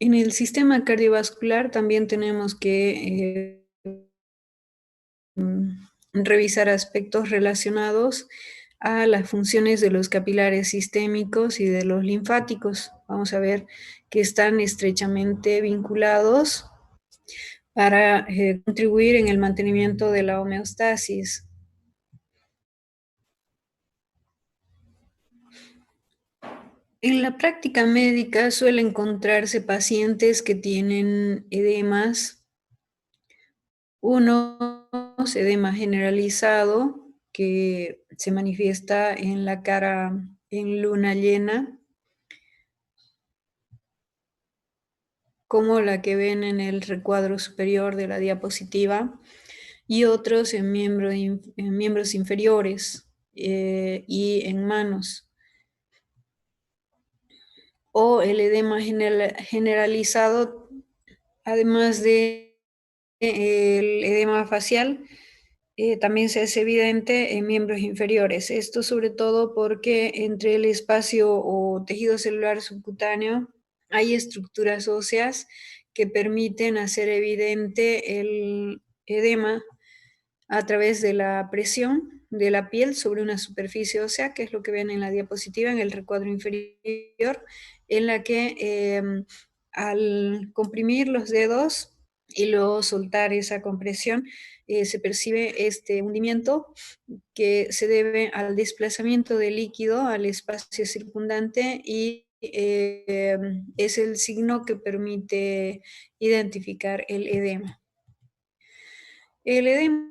En el sistema cardiovascular también tenemos que revisar aspectos relacionados a las funciones de los capilares sistémicos y de los linfáticos. Vamos a ver que están estrechamente vinculados para contribuir en el mantenimiento de la homeostasis. En la práctica médica suele encontrarse pacientes que tienen edemas. Uno es edema generalizado, que se manifiesta en la cara en luna llena, como la que ven en el recuadro superior de la diapositiva, y otros en miembros inferiores y en manos. O el edema generalizado, además de el edema facial, también se hace evidente en miembros inferiores. Esto sobre todo porque entre el espacio o tejido celular subcutáneo hay estructuras óseas que permiten hacer evidente el edema a través de la presión de la piel sobre una superficie ósea, que es lo que ven en la diapositiva, en el recuadro inferior, en la que al comprimir los dedos y luego soltar esa compresión, se percibe este hundimiento que se debe al desplazamiento del líquido al espacio circundante y es el signo que permite identificar el edema. El edema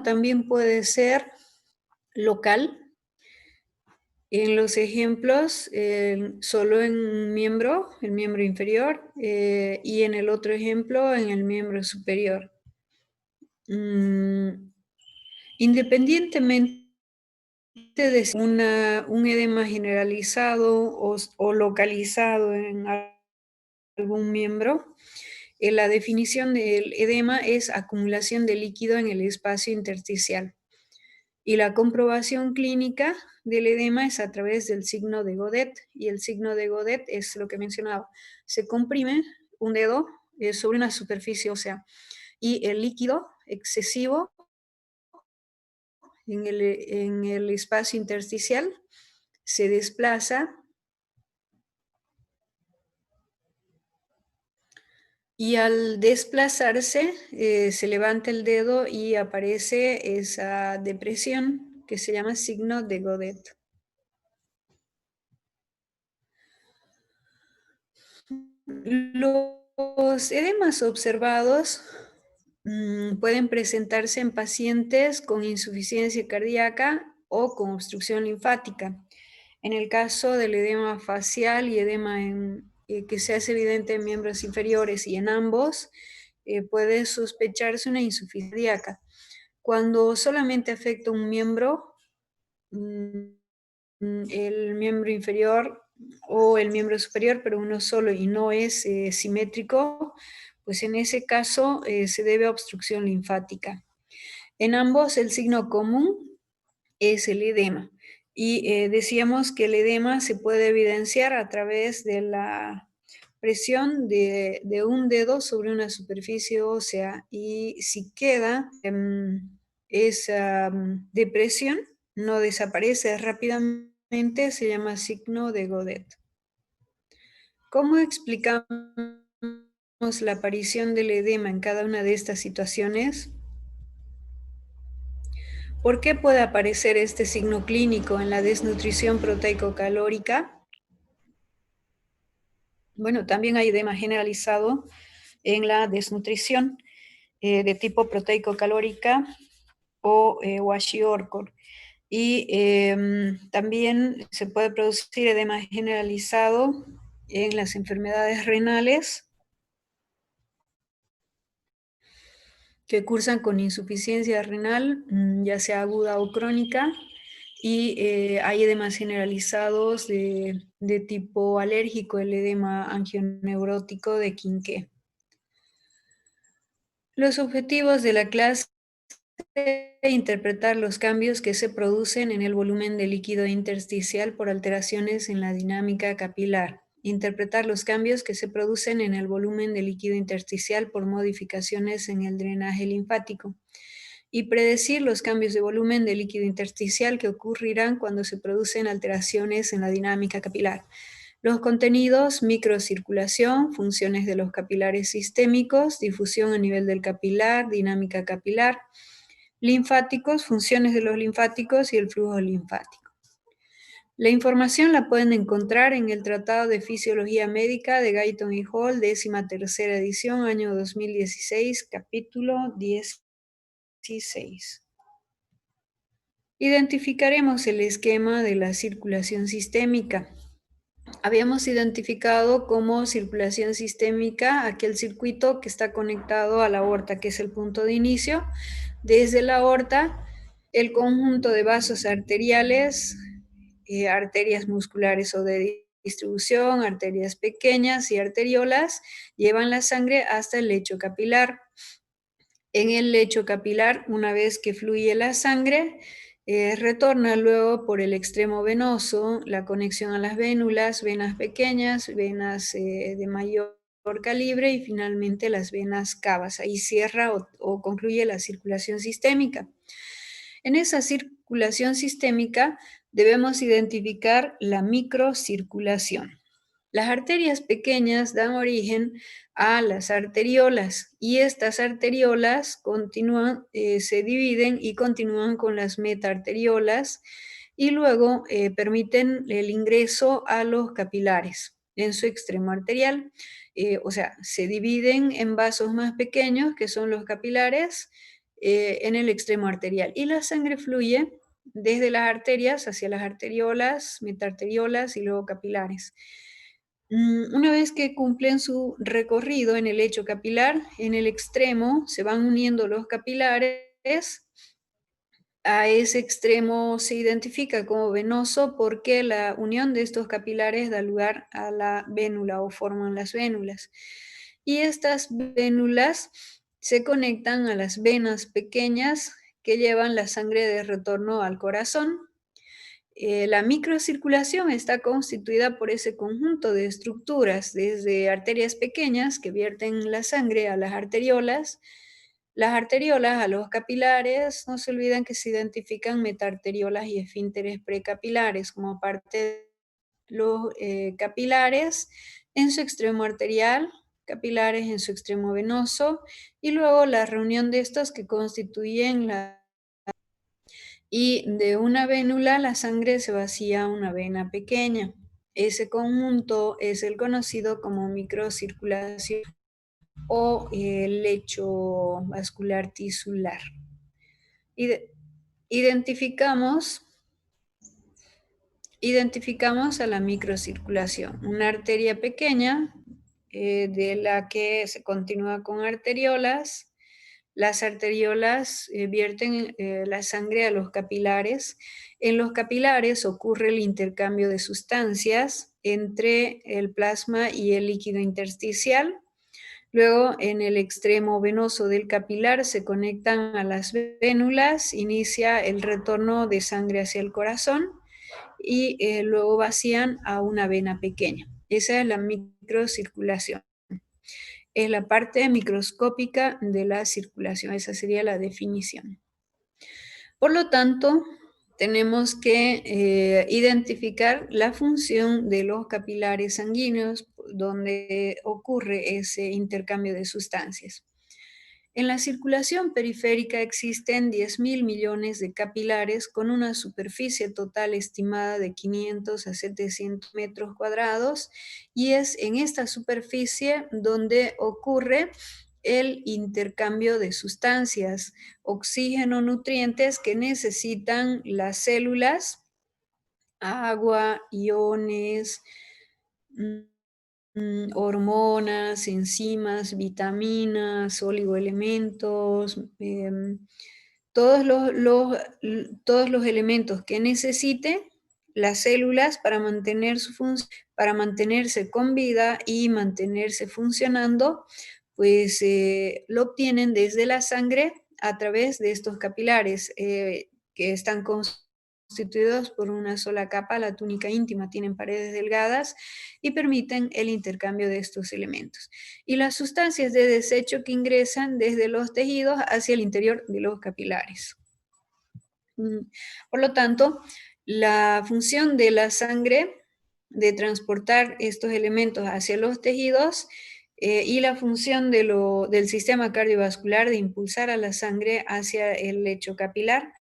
también puede ser local. En los ejemplos, solo en un miembro, el miembro inferior, y en el otro ejemplo, en el miembro superior. Independientemente de si un edema generalizado o localizado en algún miembro, la definición del edema es acumulación de líquido en el espacio intersticial. Y la comprobación clínica del edema es a través del signo de Godet, y el signo de Godet es lo que mencionaba. Se comprime un dedo sobre una superficie ósea y el líquido excesivo en el espacio intersticial se desplaza y al desplazarse se levanta el dedo y aparece esa depresión que se llama signo de Godet. Los edemas observados pueden presentarse en pacientes con insuficiencia cardíaca o con obstrucción linfática. En el caso del edema facial y edema que se hace evidente en miembros inferiores y en ambos, puede sospecharse una insuficiencia cardíaca. Cuando solamente afecta un miembro, el miembro inferior o el miembro superior, pero uno solo y no es simétrico, pues en ese caso se debe a obstrucción linfática. En ambos el signo común es el edema. Y decíamos que el edema se puede evidenciar a través de la presión de un dedo sobre una superficie ósea, y si queda esa depresión, no desaparece rápidamente, se llama signo de Godet. ¿Cómo explicamos la aparición del edema en cada una de estas situaciones? ¿Por qué puede aparecer este signo clínico en la desnutrición proteico-calórica? Bueno, también hay edema generalizado en la desnutrición de tipo proteico-calórica o kwashiorkor. Y también se puede producir edema generalizado en las enfermedades renales que cursan con insuficiencia renal, ya sea aguda o crónica, y hay edemas generalizados de tipo alérgico, el edema angioneurótico de Quinqué. Los objetivos de la clase: interpretar los cambios que se producen en el volumen de líquido intersticial por alteraciones en la dinámica capilar. interpretar los cambios que se producen en el volumen del líquido intersticial por modificaciones en el drenaje linfático y predecir los cambios de volumen del líquido intersticial que ocurrirán cuando se producen alteraciones en la dinámica capilar. Los contenidos: microcirculación, funciones de los capilares sistémicos, difusión a nivel del capilar, dinámica capilar; linfáticos, funciones de los linfáticos y el flujo linfático. La información la pueden encontrar en el Tratado de Fisiología Médica de Guyton y Hall, 13ª edición, año 2016, capítulo 16. Identificaremos el esquema de la circulación sistémica. Habíamos identificado como circulación sistémica aquel circuito que está conectado a la aorta, que es el punto de inicio. Desde la aorta, el conjunto de vasos arteriales, arterias musculares o de distribución, arterias pequeñas y arteriolas, llevan la sangre hasta el lecho capilar. En el lecho capilar, una vez que fluye la sangre, retorna luego por el extremo venoso, la conexión a las vénulas, venas pequeñas, venas de mayor calibre y finalmente las venas cavas. Ahí cierra o concluye la circulación sistémica. En esa circulación sistémica debemos identificar la microcirculación. Las arterias pequeñas dan origen a las arteriolas y estas arteriolas se dividen y continúan con las metaarteriolas y luego permiten el ingreso a los capilares en su extremo arterial. O sea, se dividen en vasos más pequeños, que son los capilares, en el extremo arterial. Y la sangre fluye desde las arterias hacia las arteriolas, metaarteriolas y luego capilares. Una vez que cumplen su recorrido en el lecho capilar, en el extremo se van uniendo los capilares. A ese extremo se identifica como venoso porque la unión de estos capilares da lugar a la vénula o forman las vénulas. Y estas vénulas se conectan a las venas pequeñas que llevan la sangre de retorno al corazón. La microcirculación está constituida por ese conjunto de estructuras, desde arterias pequeñas que vierten la sangre a las arteriolas a los capilares. No se olviden que se identifican metaarteriolas y esfínteres precapilares como parte de los capilares en su extremo arterial, capilares en su extremo venoso, y luego la reunión de estos que constituyen y de una vénula la sangre se vacía a una vena pequeña. Ese conjunto es el conocido como microcirculación o lecho vascular tisular. Identificamos a la microcirculación, una arteria pequeña de la que se continúa con arteriolas. Las arteriolas vierten la sangre a los capilares. En los capilares ocurre el intercambio de sustancias entre el plasma y el líquido intersticial. Luego, en el extremo venoso del capilar se conectan a las vénulas, inicia el retorno de sangre hacia el corazón y luego vacían a una vena pequeña. Esa es la microcirculación. Es la parte microscópica de la circulación, esa sería la definición. Por lo tanto, tenemos que identificar la función de los capilares sanguíneos donde ocurre ese intercambio de sustancias. En la circulación periférica existen 10.000 millones de capilares con una superficie total estimada de 500 a 700 metros cuadrados y es en esta superficie donde ocurre el intercambio de sustancias, oxígeno, nutrientes que necesitan las células, agua, iones, hormonas, enzimas, vitaminas, oligoelementos, todos los elementos que necesiten las células para mantener para mantenerse con vida y mantenerse funcionando, pues lo obtienen desde la sangre a través de estos capilares que están constituidos por una sola capa, la túnica íntima, tienen paredes delgadas y permiten el intercambio de estos elementos. Y las sustancias de desecho que ingresan desde los tejidos hacia el interior de los capilares. Por lo tanto, la función de la sangre de transportar estos elementos hacia los tejidos y la función del sistema cardiovascular de impulsar a la sangre hacia el lecho capilar,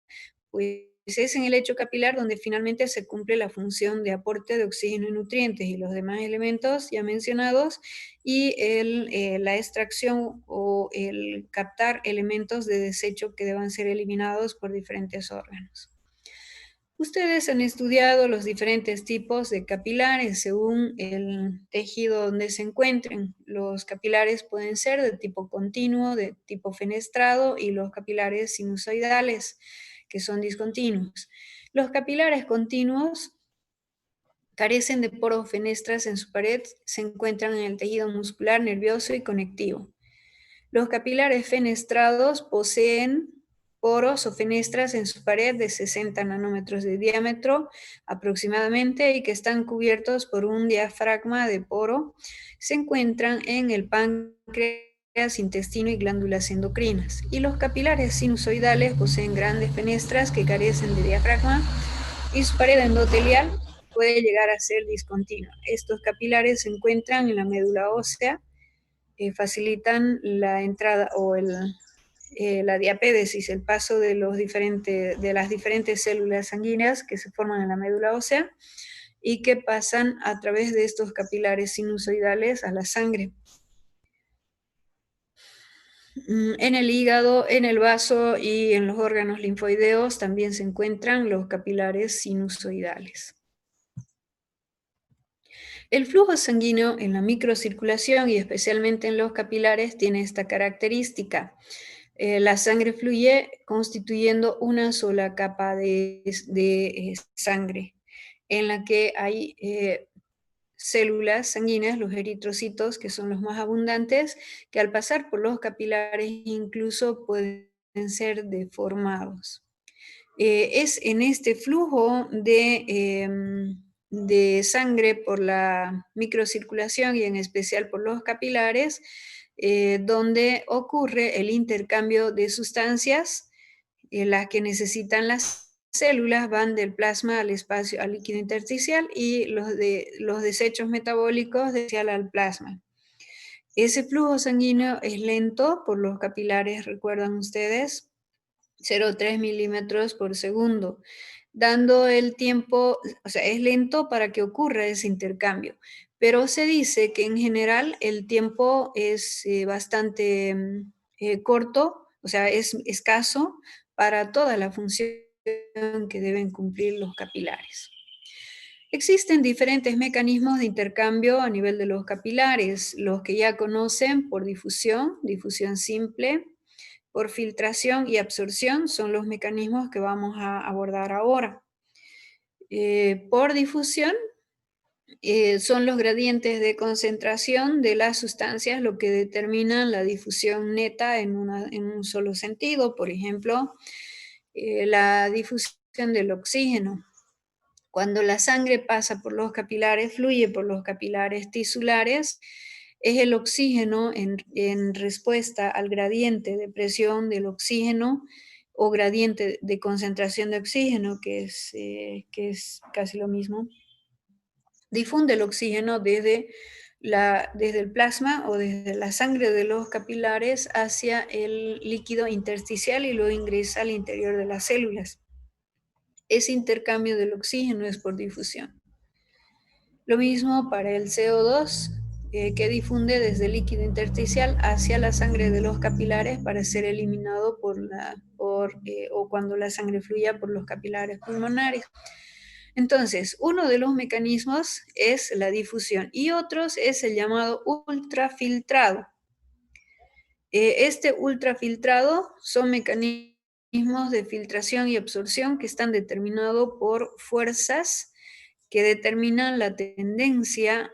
pues es en el lecho capilar donde finalmente se cumple la función de aporte de oxígeno y nutrientes y los demás elementos ya mencionados, y la extracción o el captar elementos de desecho que deban ser eliminados por diferentes órganos. Ustedes han estudiado los diferentes tipos de capilares según el tejido donde se encuentren. Los capilares pueden ser de tipo continuo, de tipo fenestrado, y los capilares sinusoidales, que son discontinuos. Los capilares continuos carecen de poros o fenestras en su pared, se encuentran en el tejido muscular, nervioso y conectivo. Los capilares fenestrados poseen poros o fenestras en su pared de 60 nanómetros de diámetro aproximadamente y que están cubiertos por un diafragma de poro. Se encuentran en el páncreas, intestino y glándulas endocrinas. Y los capilares sinusoidales poseen grandes fenestras que carecen de diafragma y su pared endotelial puede llegar a ser discontinua. Estos capilares se encuentran en la médula ósea, facilitan la entrada o la diapédesis, el paso de las diferentes células sanguíneas que se forman en la médula ósea y que pasan a través de estos capilares sinusoidales a la sangre. En el hígado, en el vaso y en los órganos linfoideos también se encuentran los capilares sinusoidales. El flujo sanguíneo en la microcirculación y especialmente en los capilares tiene esta característica. La sangre fluye constituyendo una sola capa de sangre, en la que hay células sanguíneas, los eritrocitos, que son los más abundantes, que al pasar por los capilares incluso pueden ser deformados. Es en este flujo de sangre por la microcirculación y en especial por los capilares, donde ocurre el intercambio de sustancias, las que necesitan las células van del plasma al espacio, al líquido intersticial, y los desechos metabólicos al plasma. Ese flujo sanguíneo es lento por los capilares, recuerdan ustedes, 0,3 milímetros por segundo, dando el tiempo, o sea, es lento para que ocurra ese intercambio, pero se dice que en general el tiempo es bastante corto, o sea, es escaso para toda la función que deben cumplir los capilares. Existen diferentes mecanismos de intercambio a nivel de los capilares, los que ya conocen por difusión, difusión simple, por filtración y absorción son los mecanismos que vamos a abordar ahora. Por difusión son los gradientes de concentración de las sustancias lo que determinan la difusión neta en un solo sentido. Por ejemplo, la difusión del oxígeno. Cuando la sangre pasa por los capilares, fluye por los capilares tisulares, es el oxígeno en respuesta al gradiente de presión del oxígeno o gradiente de concentración de oxígeno, que es casi lo mismo. Difunde el oxígeno desde el plasma o desde la sangre de los capilares hacia el líquido intersticial y luego ingresa al interior de las células. Ese intercambio del oxígeno es por difusión. Lo mismo para el CO2, que difunde desde el líquido intersticial hacia la sangre de los capilares para ser eliminado o cuando la sangre fluya por los capilares pulmonares. Entonces, uno de los mecanismos es la difusión y otros es el llamado ultrafiltrado. Este ultrafiltrado son mecanismos de filtración y absorción que están determinados por fuerzas que determinan la tendencia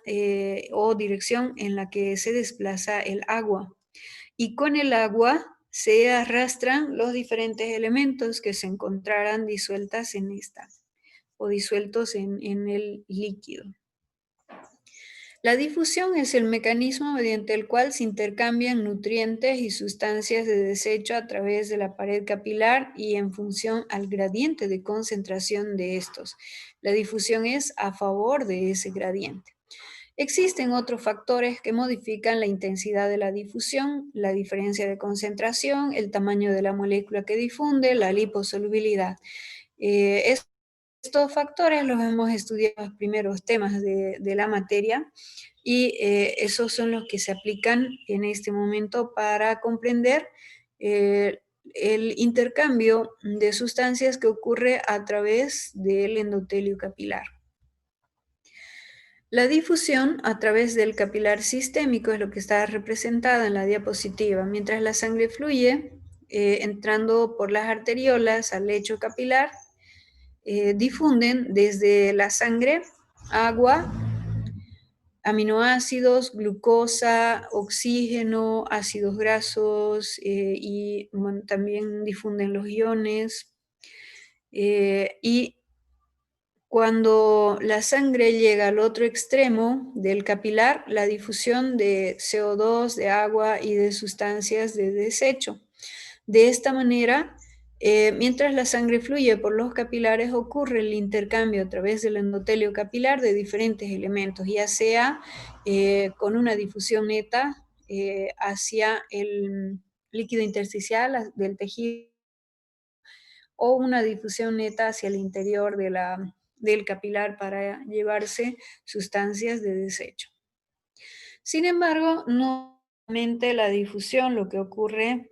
o dirección en la que se desplaza el agua. Y con el agua se arrastran los diferentes elementos que se encontrarán disueltas en esta. o disueltos en el líquido. La difusión es el mecanismo mediante el cual se intercambian nutrientes y sustancias de desecho a través de la pared capilar y en función al gradiente de concentración de estos. La difusión es a favor de ese gradiente. Existen otros factores que modifican la intensidad de la difusión, la diferencia de concentración, el tamaño de la molécula que difunde, la liposolubilidad. Estos factores los hemos estudiado en los primeros temas de la materia y esos son los que se aplican en este momento para comprender el intercambio de sustancias que ocurre a través del endotelio capilar. La difusión a través del capilar sistémico es lo que está representada en la diapositiva. Mientras la sangre fluye, entrando por las arteriolas al lecho capilar, difunden desde la sangre agua, aminoácidos, glucosa, oxígeno, ácidos grasos y bueno, también difunden los iones. Y cuando la sangre llega al otro extremo del capilar, la difusión de CO2, de agua y de sustancias de desecho. De esta manera, mientras la sangre fluye por los capilares, ocurre el intercambio a través del endotelio capilar de diferentes elementos, ya sea con una difusión neta hacia el líquido intersticial del tejido o una difusión neta hacia el interior del capilar para llevarse sustancias de desecho. Sin embargo, no solamente la difusión lo que ocurre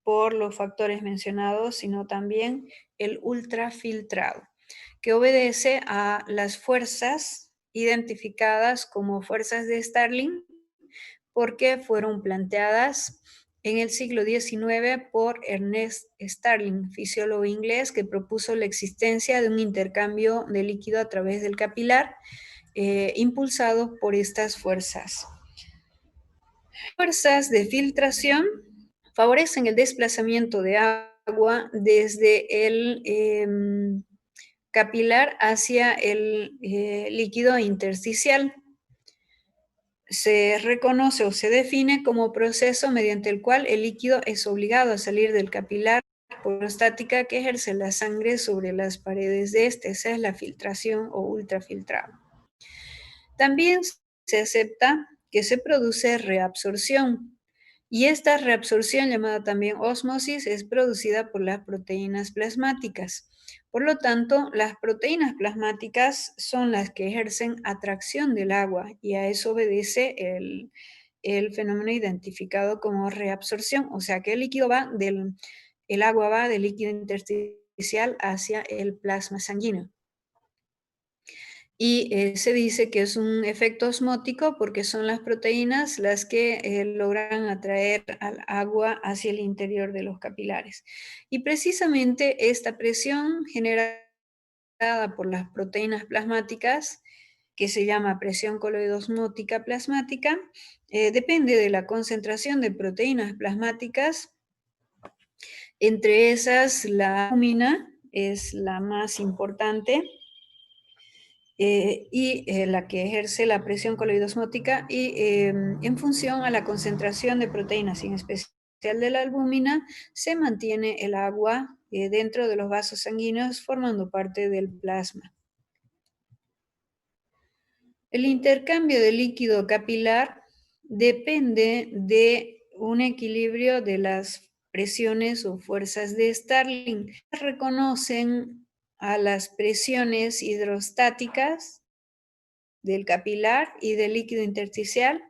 por los factores mencionados, sino también el ultrafiltrado, que obedece a las fuerzas identificadas como fuerzas de Starling, porque fueron planteadas en el siglo XIX por Ernest Starling, fisiólogo inglés que propuso la existencia de un intercambio de líquido a través del capilar, impulsado por estas fuerzas. Fuerzas de filtración favorecen el desplazamiento de agua desde el capilar hacia el líquido intersticial. Se reconoce o se define como proceso mediante el cual el líquido es obligado a salir del capilar por la estática que ejerce la sangre sobre las paredes de este. Esa es la filtración o ultrafiltrado. También se acepta que se produce reabsorción, y esta reabsorción, llamada también ósmosis, es producida por las proteínas plasmáticas. Por lo tanto, las proteínas plasmáticas son las que ejercen atracción del agua, y a eso obedece el fenómeno identificado como reabsorción, o sea que el agua va del líquido intersticial hacia el plasma sanguíneo. Y se dice que es un efecto osmótico porque son las proteínas las que logran atraer al agua hacia el interior de los capilares. Y precisamente esta presión generada por las proteínas plasmáticas, que se llama presión coloidosmótica plasmática, depende de la concentración de proteínas plasmáticas. Entre esas, la albúmina es la más importante, la que ejerce la presión coloidosmótica y en función a la concentración de proteínas, y en especial de la albúmina, se mantiene el agua dentro de los vasos sanguíneos formando parte del plasma. El intercambio de líquido capilar depende de un equilibrio de las presiones o fuerzas de Starling. Reconocen a las presiones hidrostáticas del capilar y del líquido intersticial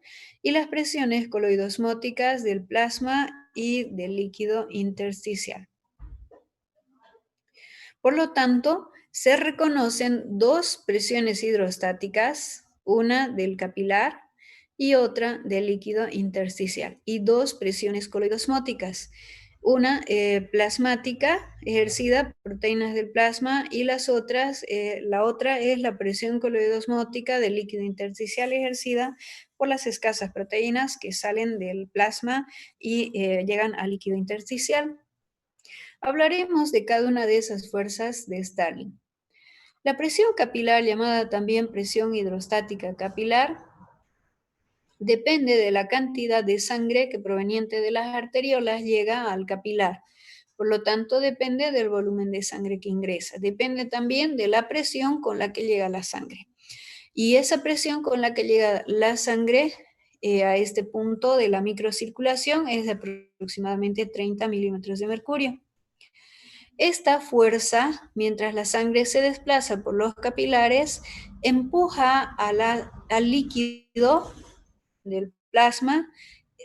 y las presiones coloidosmóticas del plasma y del líquido intersticial. Por lo tanto, se reconocen dos presiones hidrostáticas, una del capilar y otra del líquido intersticial, y dos presiones coloidosmóticas, una plasmática ejercida por proteínas del plasma y la otra es la presión coloidosmótica del líquido intersticial ejercida por las escasas proteínas que salen del plasma y llegan al líquido intersticial. Hablaremos de cada una de esas fuerzas de Starling. La presión capilar, llamada también presión hidrostática capilar, depende de la cantidad de sangre que proveniente de las arteriolas llega al capilar. Por lo tanto, depende del volumen de sangre que ingresa. Depende también de la presión con la que llega la sangre. Y esa presión con la que llega la sangre a este punto de la microcirculación es de aproximadamente 30 milímetros de mercurio. Esta fuerza, mientras la sangre se desplaza por los capilares, empuja al líquido del plasma,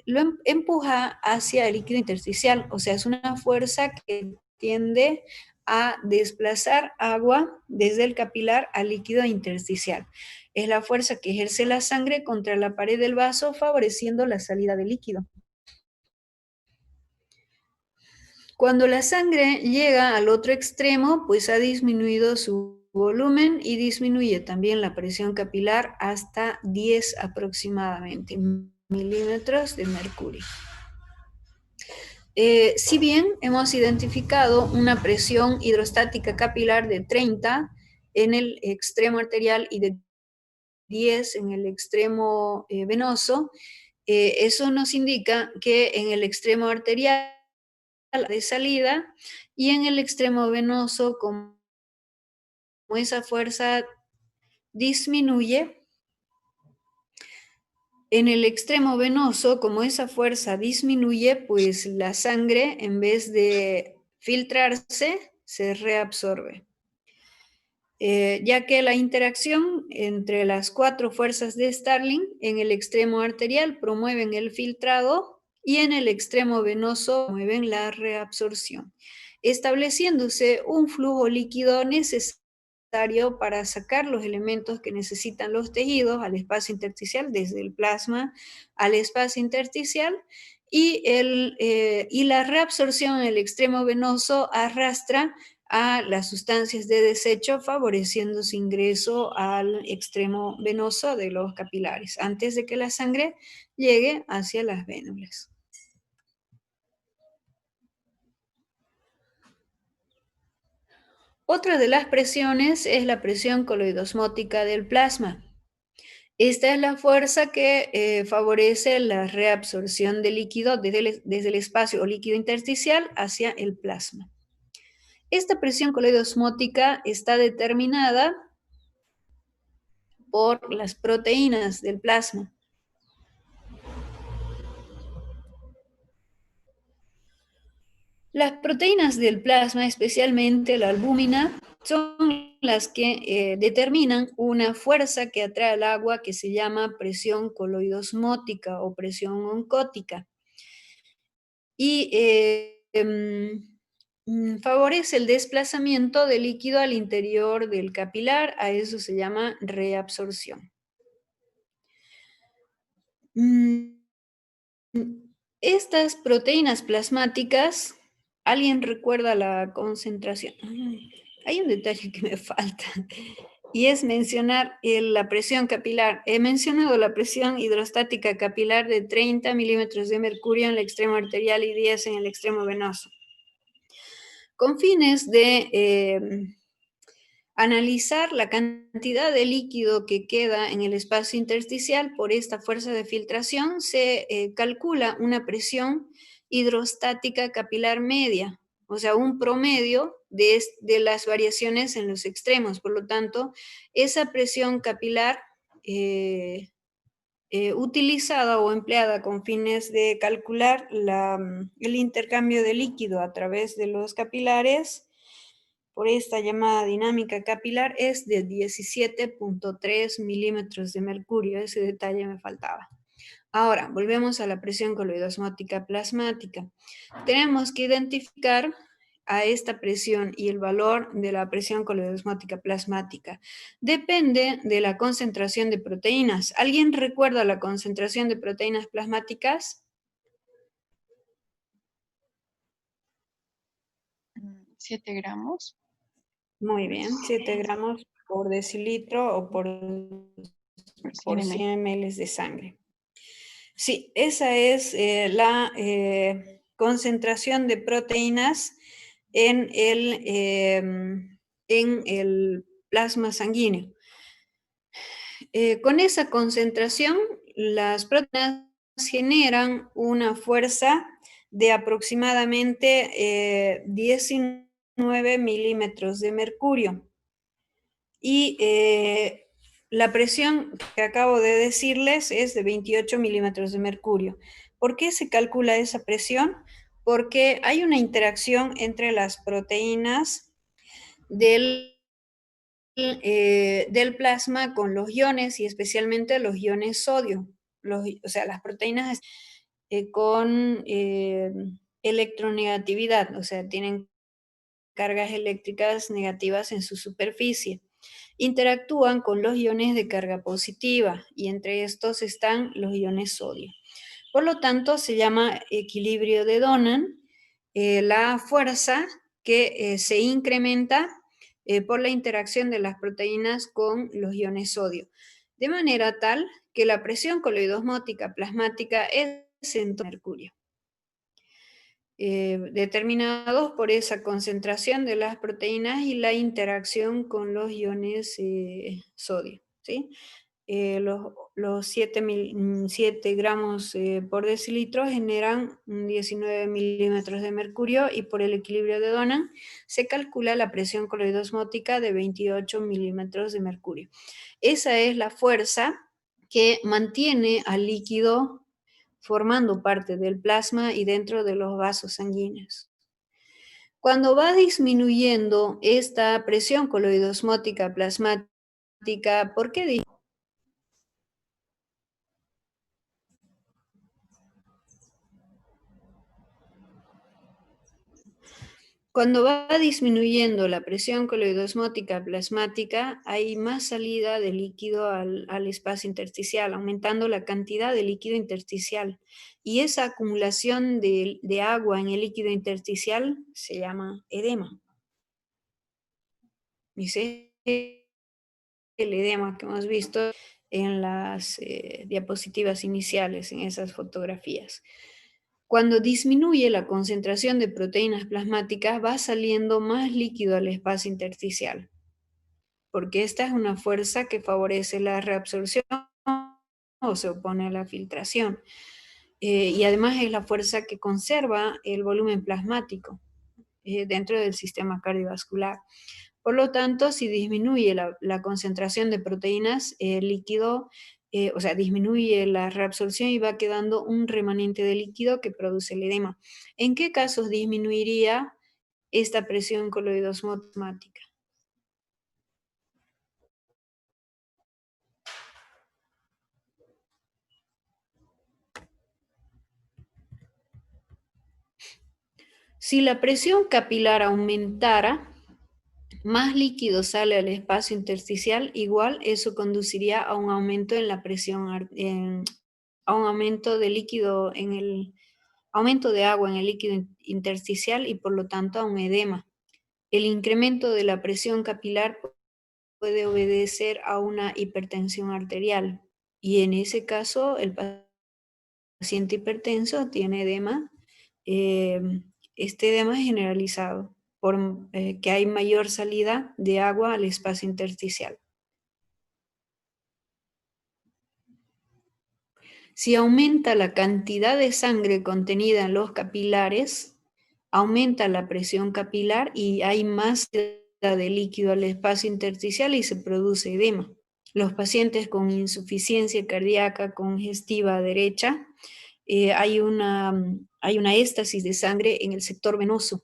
lo empuja hacia el líquido intersticial, o sea, es una fuerza que tiende a desplazar agua desde el capilar al líquido intersticial. Es la fuerza que ejerce la sangre contra la pared del vaso, favoreciendo la salida del líquido. Cuando la sangre llega al otro extremo, pues ha disminuido su volumen y disminuye también la presión capilar hasta 10 aproximadamente milímetros de mercurio. Si bien hemos identificado una presión hidrostática capilar de 30 en el extremo arterial y de 10 en el extremo venoso, eso nos indica que en el extremo arterial de salida y en el extremo venoso, como esa fuerza disminuye, en el extremo venoso, como esa fuerza disminuye, pues la sangre, en vez de filtrarse, se reabsorbe. Ya que la interacción entre las 4 fuerzas de Starling en el extremo arterial promueven el filtrado y en el extremo venoso promueven la reabsorción, estableciéndose un flujo líquido necesario para sacar los elementos que necesitan los tejidos al espacio intersticial, desde el plasma al espacio intersticial, y la reabsorción en el extremo venoso arrastra a las sustancias de desecho, favoreciendo su ingreso al extremo venoso de los capilares, antes de que la sangre llegue hacia las vénulas. Otra de las presiones es la presión coloidosmótica del plasma. Esta es la fuerza que favorece la reabsorción de líquido desde el espacio o líquido intersticial hacia el plasma. Esta presión coloidosmótica está determinada por las proteínas del plasma. Las proteínas del plasma, especialmente la albúmina, son las que determinan una fuerza que atrae al agua que se llama presión coloidosmótica o presión oncótica. Y favorece el desplazamiento del líquido al interior del capilar, a eso se llama reabsorción. Estas proteínas plasmáticas, ¿alguien recuerda la concentración? Hay un detalle que me falta, y es mencionar la presión capilar. He mencionado la presión hidrostática capilar de 30 milímetros de mercurio en el extremo arterial y 10 en el extremo venoso. Con fines de analizar la cantidad de líquido que queda en el espacio intersticial por esta fuerza de filtración, se calcula una presión hidrostática capilar media, o sea, un promedio de las variaciones en los extremos. Por lo tanto, esa presión capilar utilizada o empleada con fines de calcular el intercambio de líquido a través de los capilares por esta llamada dinámica capilar es de 17.3 milímetros de mercurio. Ese detalle me faltaba. Ahora, volvemos a la presión coloidosmótica plasmática. Tenemos que identificar a esta presión y el valor de la presión coloidosmótica plasmática. Depende de la concentración de proteínas. ¿Alguien recuerda la concentración de proteínas plasmáticas? 7 gramos. Muy bien, 7 gramos por decilitro o por 100 ml de sangre. Sí, esa es la concentración de proteínas en el plasma sanguíneo. Con esa concentración, las proteínas generan una fuerza de aproximadamente 19 milímetros de mercurio. Y la presión que acabo de decirles es de 28 milímetros de mercurio. ¿Por qué se calcula esa presión? Porque hay una interacción entre las proteínas del plasma con los iones y especialmente los iones sodio. O sea, las proteínas con electronegatividad, o sea, tienen cargas eléctricas negativas en su superficie. Interactúan con los iones de carga positiva y entre estos están los iones sodio. Por lo tanto, se llama equilibrio de Donan la fuerza que se incrementa por la interacción de las proteínas con los iones sodio, de manera tal que la presión coloidosmótica plasmática es en mercurio. Determinados por esa concentración de las proteínas y la interacción con los iones sodio. ¿Sí? Los 7 gramos por decilitro generan 19 milímetros de mercurio y por el equilibrio de Donan se calcula la presión coloidosmótica de 28 milímetros de mercurio. Esa es la fuerza que mantiene al líquido formando parte del plasma y dentro de los vasos sanguíneos. Cuando va disminuyendo esta presión coloidosmótica plasmática, ¿por qué? Cuando va disminuyendo la presión coloidosmótica plasmática, hay más salida de líquido al espacio intersticial, aumentando la cantidad de líquido intersticial. Y esa acumulación de agua en el líquido intersticial se llama edema. Ese es el edema que hemos visto en las diapositivas iniciales, en esas fotografías. Cuando disminuye la concentración de proteínas plasmáticas, va saliendo más líquido al espacio intersticial, porque esta es una fuerza que favorece la reabsorción o se opone a la filtración. Y además es la fuerza que conserva el volumen plasmático dentro del sistema cardiovascular. Por lo tanto, si disminuye la concentración de proteínas, el líquido, o sea, disminuye la reabsorción y va quedando un remanente de líquido que produce el edema. ¿En qué casos disminuiría esta presión coloidosmótica? Si la presión capilar aumentara, más líquido sale al espacio intersticial, igual eso conduciría a un aumento en la presión, a un aumento de líquido en el aumento de agua en el líquido intersticial y por lo tanto a un edema. El incremento de la presión capilar puede obedecer a una hipertensión arterial y en ese caso el paciente hipertenso tiene edema. Este edema es generalizado por que hay mayor salida de agua al espacio intersticial. Si aumenta la cantidad de sangre contenida en los capilares, aumenta la presión capilar y hay más de líquido al espacio intersticial y se produce edema. Los pacientes con insuficiencia cardíaca congestiva derecha, hay una éstasis de sangre en el sector venoso.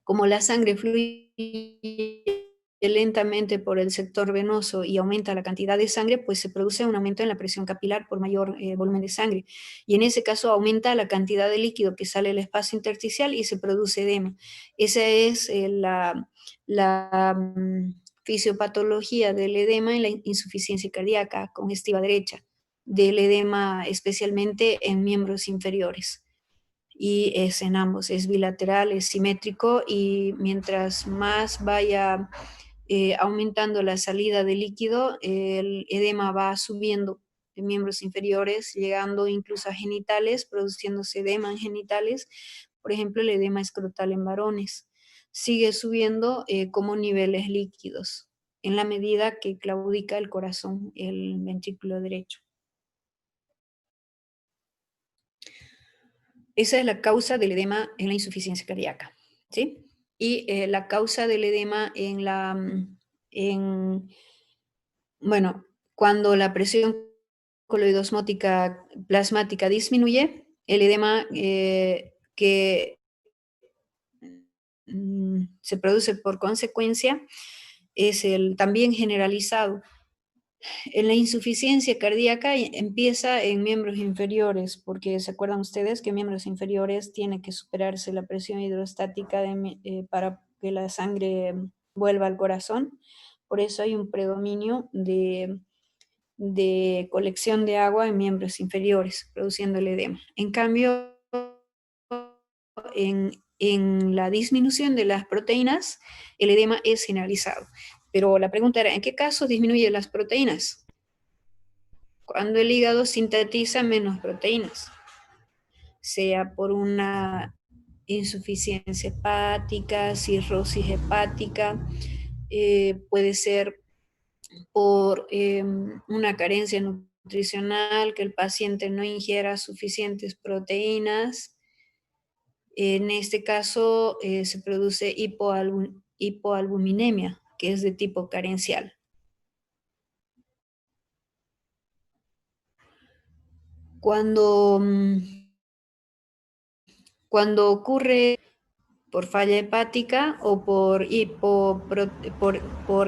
Como la sangre fluye lentamente por el sector venoso y aumenta la cantidad de sangre, pues se produce un aumento en la presión capilar por mayor volumen de sangre. Y en ese caso aumenta la cantidad de líquido que sale del espacio intersticial y se produce edema. Esa es la fisiopatología del edema en la insuficiencia cardíaca congestiva derecha, del edema especialmente en miembros inferiores. Y es en ambos, es bilateral, es simétrico y mientras más vaya aumentando la salida de líquido, el edema va subiendo en miembros inferiores, llegando incluso a genitales, produciéndose edema en genitales, por ejemplo el edema escrotal en varones. Sigue subiendo como niveles líquidos. en la medida que claudica el corazón, el ventrículo derecho. Esa es la causa del edema en la insuficiencia cardíaca, ¿sí? Y la causa del edema bueno, cuando la presión coloidosmótica plasmática disminuye, el edema que se produce por consecuencia es el también generalizado. En la insuficiencia cardíaca empieza en miembros inferiores, porque se acuerdan ustedes que en miembros inferiores tiene que superarse la presión hidrostática para que la sangre vuelva al corazón. Por eso hay un predominio de colección de agua en miembros inferiores, produciendo el edema. En cambio, en la disminución de las proteínas, el edema es generalizado. Pero la pregunta era, ¿en qué caso disminuyen las proteínas? Cuando el hígado sintetiza menos proteínas, sea por una insuficiencia hepática, cirrosis hepática, puede ser por una carencia nutricional, que el paciente no ingiera suficientes proteínas. En este caso se produce hipoalbuminemia, que es de tipo carencial. Cuando ocurre por falla hepática o por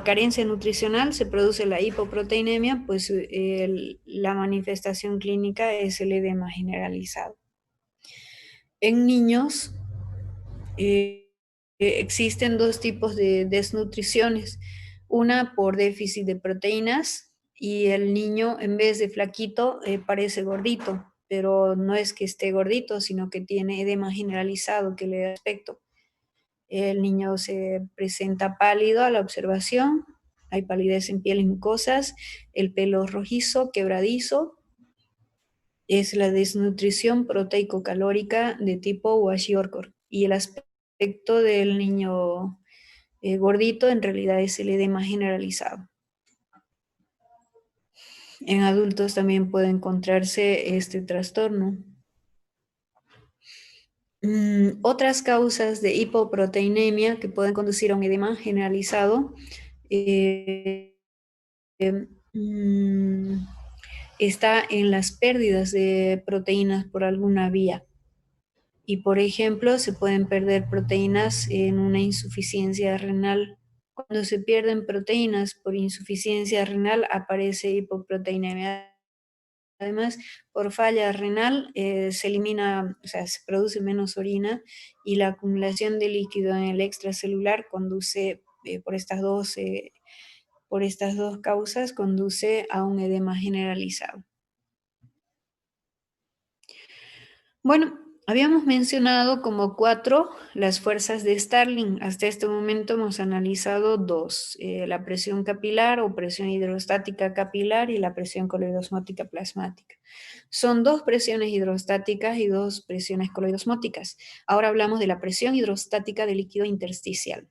carencia nutricional, se produce la hipoproteinemia, pues la manifestación clínica es el edema generalizado. En niños existen dos tipos de desnutriciones, una por déficit de proteínas y el niño en vez de flaquito parece gordito, pero no es que esté gordito, sino que tiene edema generalizado que le da aspecto. El niño se presenta pálido a la observación, hay palidez en piel y mucosas, el pelo rojizo, quebradizo, es la desnutrición proteico-calórica de tipo kwashiorkor. Y el aspecto del niño gordito en realidad es el edema generalizado. En adultos también puede encontrarse este trastorno. Otras causas de hipoproteinemia que pueden conducir a un edema generalizado está en las pérdidas de proteínas por alguna vía. Y por ejemplo, se pueden perder proteínas en una insuficiencia renal. Cuando se pierden proteínas por insuficiencia renal, aparece hipoproteinemia. Además, por falla renal se elimina, o sea, se produce menos orina y la acumulación de líquido en el extracelular conduce, por estas dos causas, conduce a un edema generalizado. Bueno, habíamos mencionado como 4 las fuerzas de Starling. Hasta este momento hemos analizado 2, la presión capilar o presión hidrostática capilar y la presión coloidosmótica plasmática. Son 2 presiones hidrostáticas y 2 presiones coloidosmóticas. Ahora hablamos de la presión hidrostática del líquido intersticial.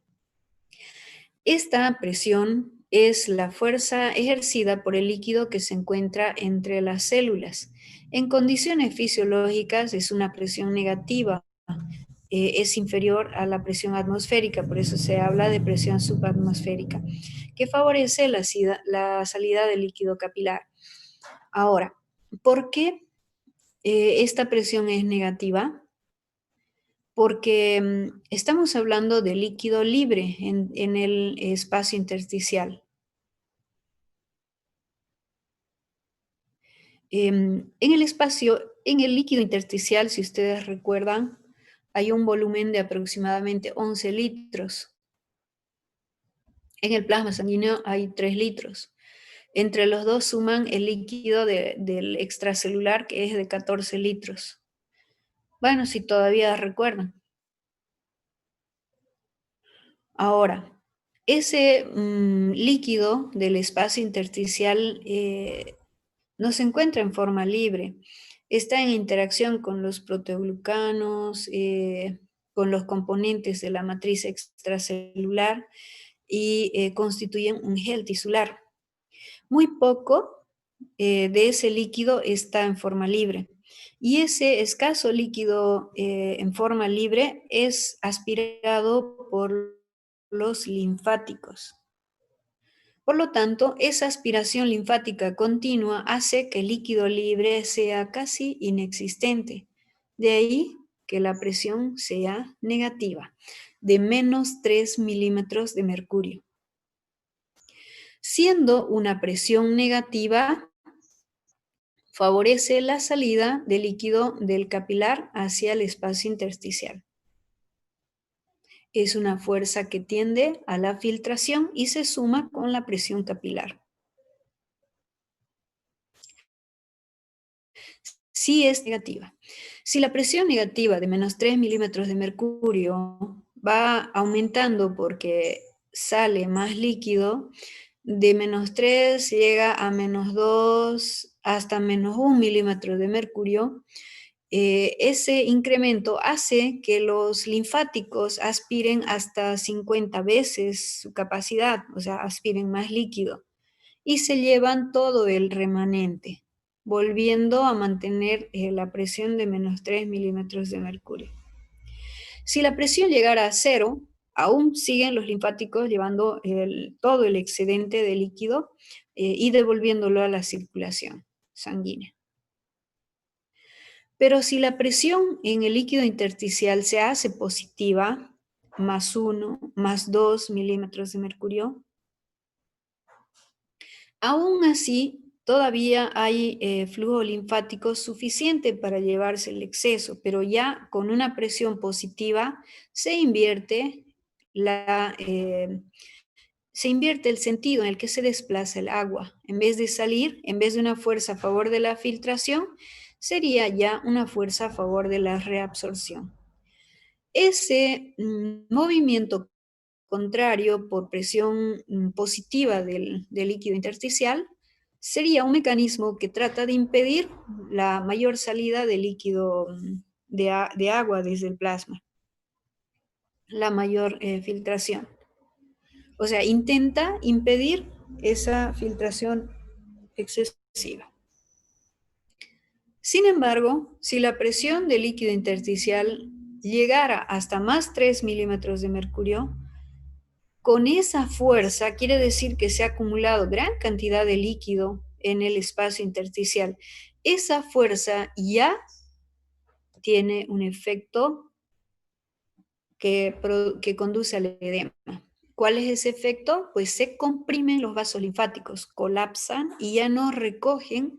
Esta presión es la fuerza ejercida por el líquido que se encuentra entre las células. En condiciones fisiológicas es una presión negativa, es inferior a la presión atmosférica, por eso se habla de presión subatmosférica, que favorece la salida del líquido capilar. Ahora, ¿por qué esta presión es negativa? Porque estamos hablando de líquido libre en el espacio intersticial. En el líquido intersticial, si ustedes recuerdan, hay un volumen de aproximadamente 11 litros. En el plasma sanguíneo hay 3 litros. Entre los dos suman el líquido del extracelular, que es de 14 litros. Bueno, si todavía recuerdan. Ahora, ese líquido del espacio intersticial no se encuentra en forma libre. Está en interacción con los proteoglucanos, con los componentes de la matriz extracelular, y constituyen un gel tisular. Muy poco de ese líquido está en forma libre. Y ese escaso líquido en forma libre es aspirado por los linfáticos. Por lo tanto, esa aspiración linfática continua hace que el líquido libre sea casi inexistente. De ahí que la presión sea negativa, de menos 3 milímetros de mercurio. Siendo una presión negativa, favorece la salida del líquido del capilar hacia el espacio intersticial. Es una fuerza que tiende a la filtración y se suma con la presión capilar. Si es negativa. Si la presión negativa de menos 3 milímetros de mercurio va aumentando porque sale más líquido, de menos 3 llega a menos 2 hasta menos 1 milímetro de mercurio, ese incremento hace que los linfáticos aspiren hasta 50 veces su capacidad, o sea, aspiren más líquido, y se llevan todo el remanente, volviendo a mantener la presión de menos 3 milímetros de mercurio. Si la presión llegara a cero, aún siguen los linfáticos llevando todo el excedente de líquido y devolviéndolo a la circulación sanguínea. Pero si la presión en el líquido intersticial se hace positiva, más 1, más 2 milímetros de mercurio, aún así todavía hay flujo linfático suficiente para llevarse el exceso, pero ya con una presión positiva se invierte el sentido en el que se desplaza el agua. En vez de salir, en vez de una fuerza a favor de la filtración, sería ya una fuerza a favor de la reabsorción. Ese movimiento contrario por presión positiva del líquido intersticial sería un mecanismo que trata de impedir la mayor salida de líquido de agua desde el plasma, la mayor filtración. O sea, intenta impedir esa filtración excesiva. Sin embargo, si la presión del líquido intersticial llegara hasta más 3 milímetros de mercurio, con esa fuerza quiere decir que se ha acumulado gran cantidad de líquido en el espacio intersticial. Esa fuerza ya tiene un efecto que conduce al edema. ¿Cuál es ese efecto? Pues se comprimen los vasos linfáticos, colapsan y ya no recogen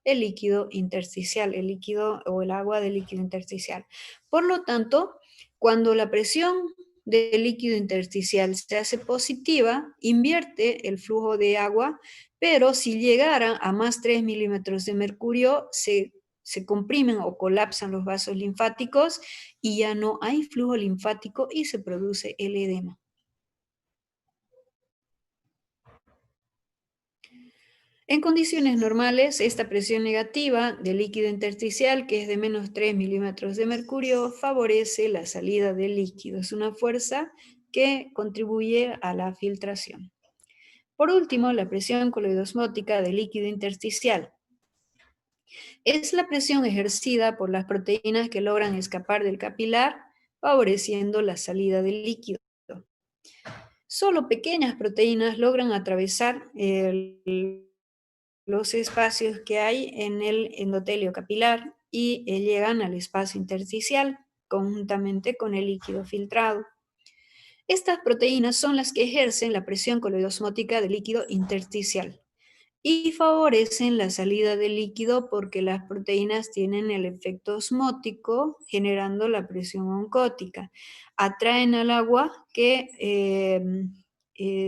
el líquido intersticial, el líquido o el agua del líquido intersticial. Por lo tanto, cuando la presión del líquido intersticial se hace positiva, invierte el flujo de agua, pero si llegara a más 3 milímetros de mercurio, se comprimen o colapsan los vasos linfáticos y ya no hay flujo linfático y se produce el edema. En condiciones normales, esta presión negativa del líquido intersticial, que es de menos 3 milímetros de mercurio, favorece la salida del líquido. Es una fuerza que contribuye a la filtración. Por último, la presión coloidosmótica del líquido intersticial. Es la presión ejercida por las proteínas que logran escapar del capilar, favoreciendo la salida del líquido. Solo pequeñas proteínas logran atravesar los espacios que hay en el endotelio capilar y llegan al espacio intersticial conjuntamente con el líquido filtrado. Estas proteínas son las que ejercen la presión coloidosmótica del líquido intersticial y favorecen la salida del líquido porque las proteínas tienen el efecto osmótico generando la presión oncótica. Atraen al agua que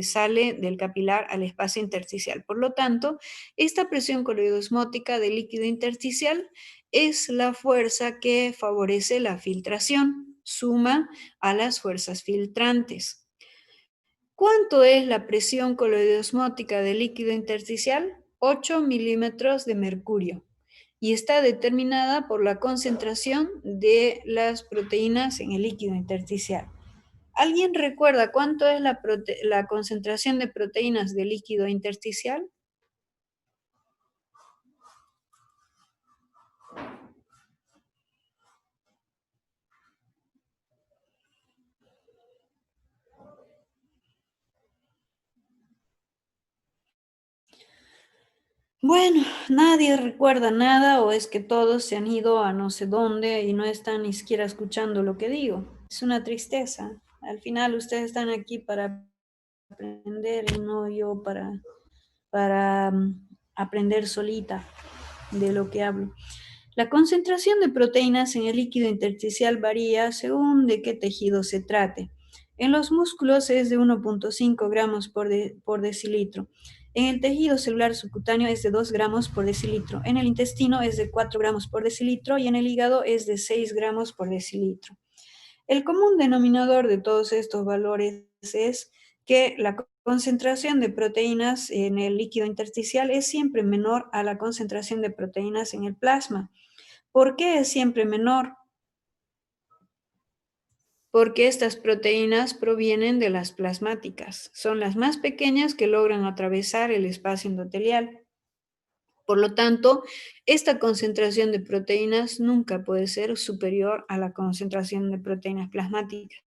sale del capilar al espacio intersticial. Por lo tanto, esta presión coloidosmótica del líquido intersticial es la fuerza que favorece la filtración, suma a las fuerzas filtrantes. ¿Cuánto es la presión coloidosmótica del líquido intersticial? 8 milímetros de mercurio y está determinada por la concentración de las proteínas en el líquido intersticial. ¿Alguien recuerda cuánto es la concentración de proteínas del líquido intersticial? Bueno, nadie recuerda nada o es que todos se han ido a no sé dónde y no están ni siquiera escuchando lo que digo. Es una tristeza. Al final ustedes están aquí para aprender y no yo para aprender solita de lo que hablo. La concentración de proteínas en el líquido intersticial varía según de qué tejido se trate. En los músculos es de 1.5 gramos por decilitro. En el tejido celular subcutáneo es de 2 gramos por decilitro. En el intestino es de 4 gramos por decilitro y en el hígado es de 6 gramos por decilitro. El común denominador de todos estos valores es que la concentración de proteínas en el líquido intersticial es siempre menor a la concentración de proteínas en el plasma. ¿Por qué es siempre menor? Porque estas proteínas provienen de las plasmáticas. Son las más pequeñas que logran atravesar el espacio endotelial. Por lo tanto, esta concentración de proteínas nunca puede ser superior a la concentración de proteínas plasmáticas.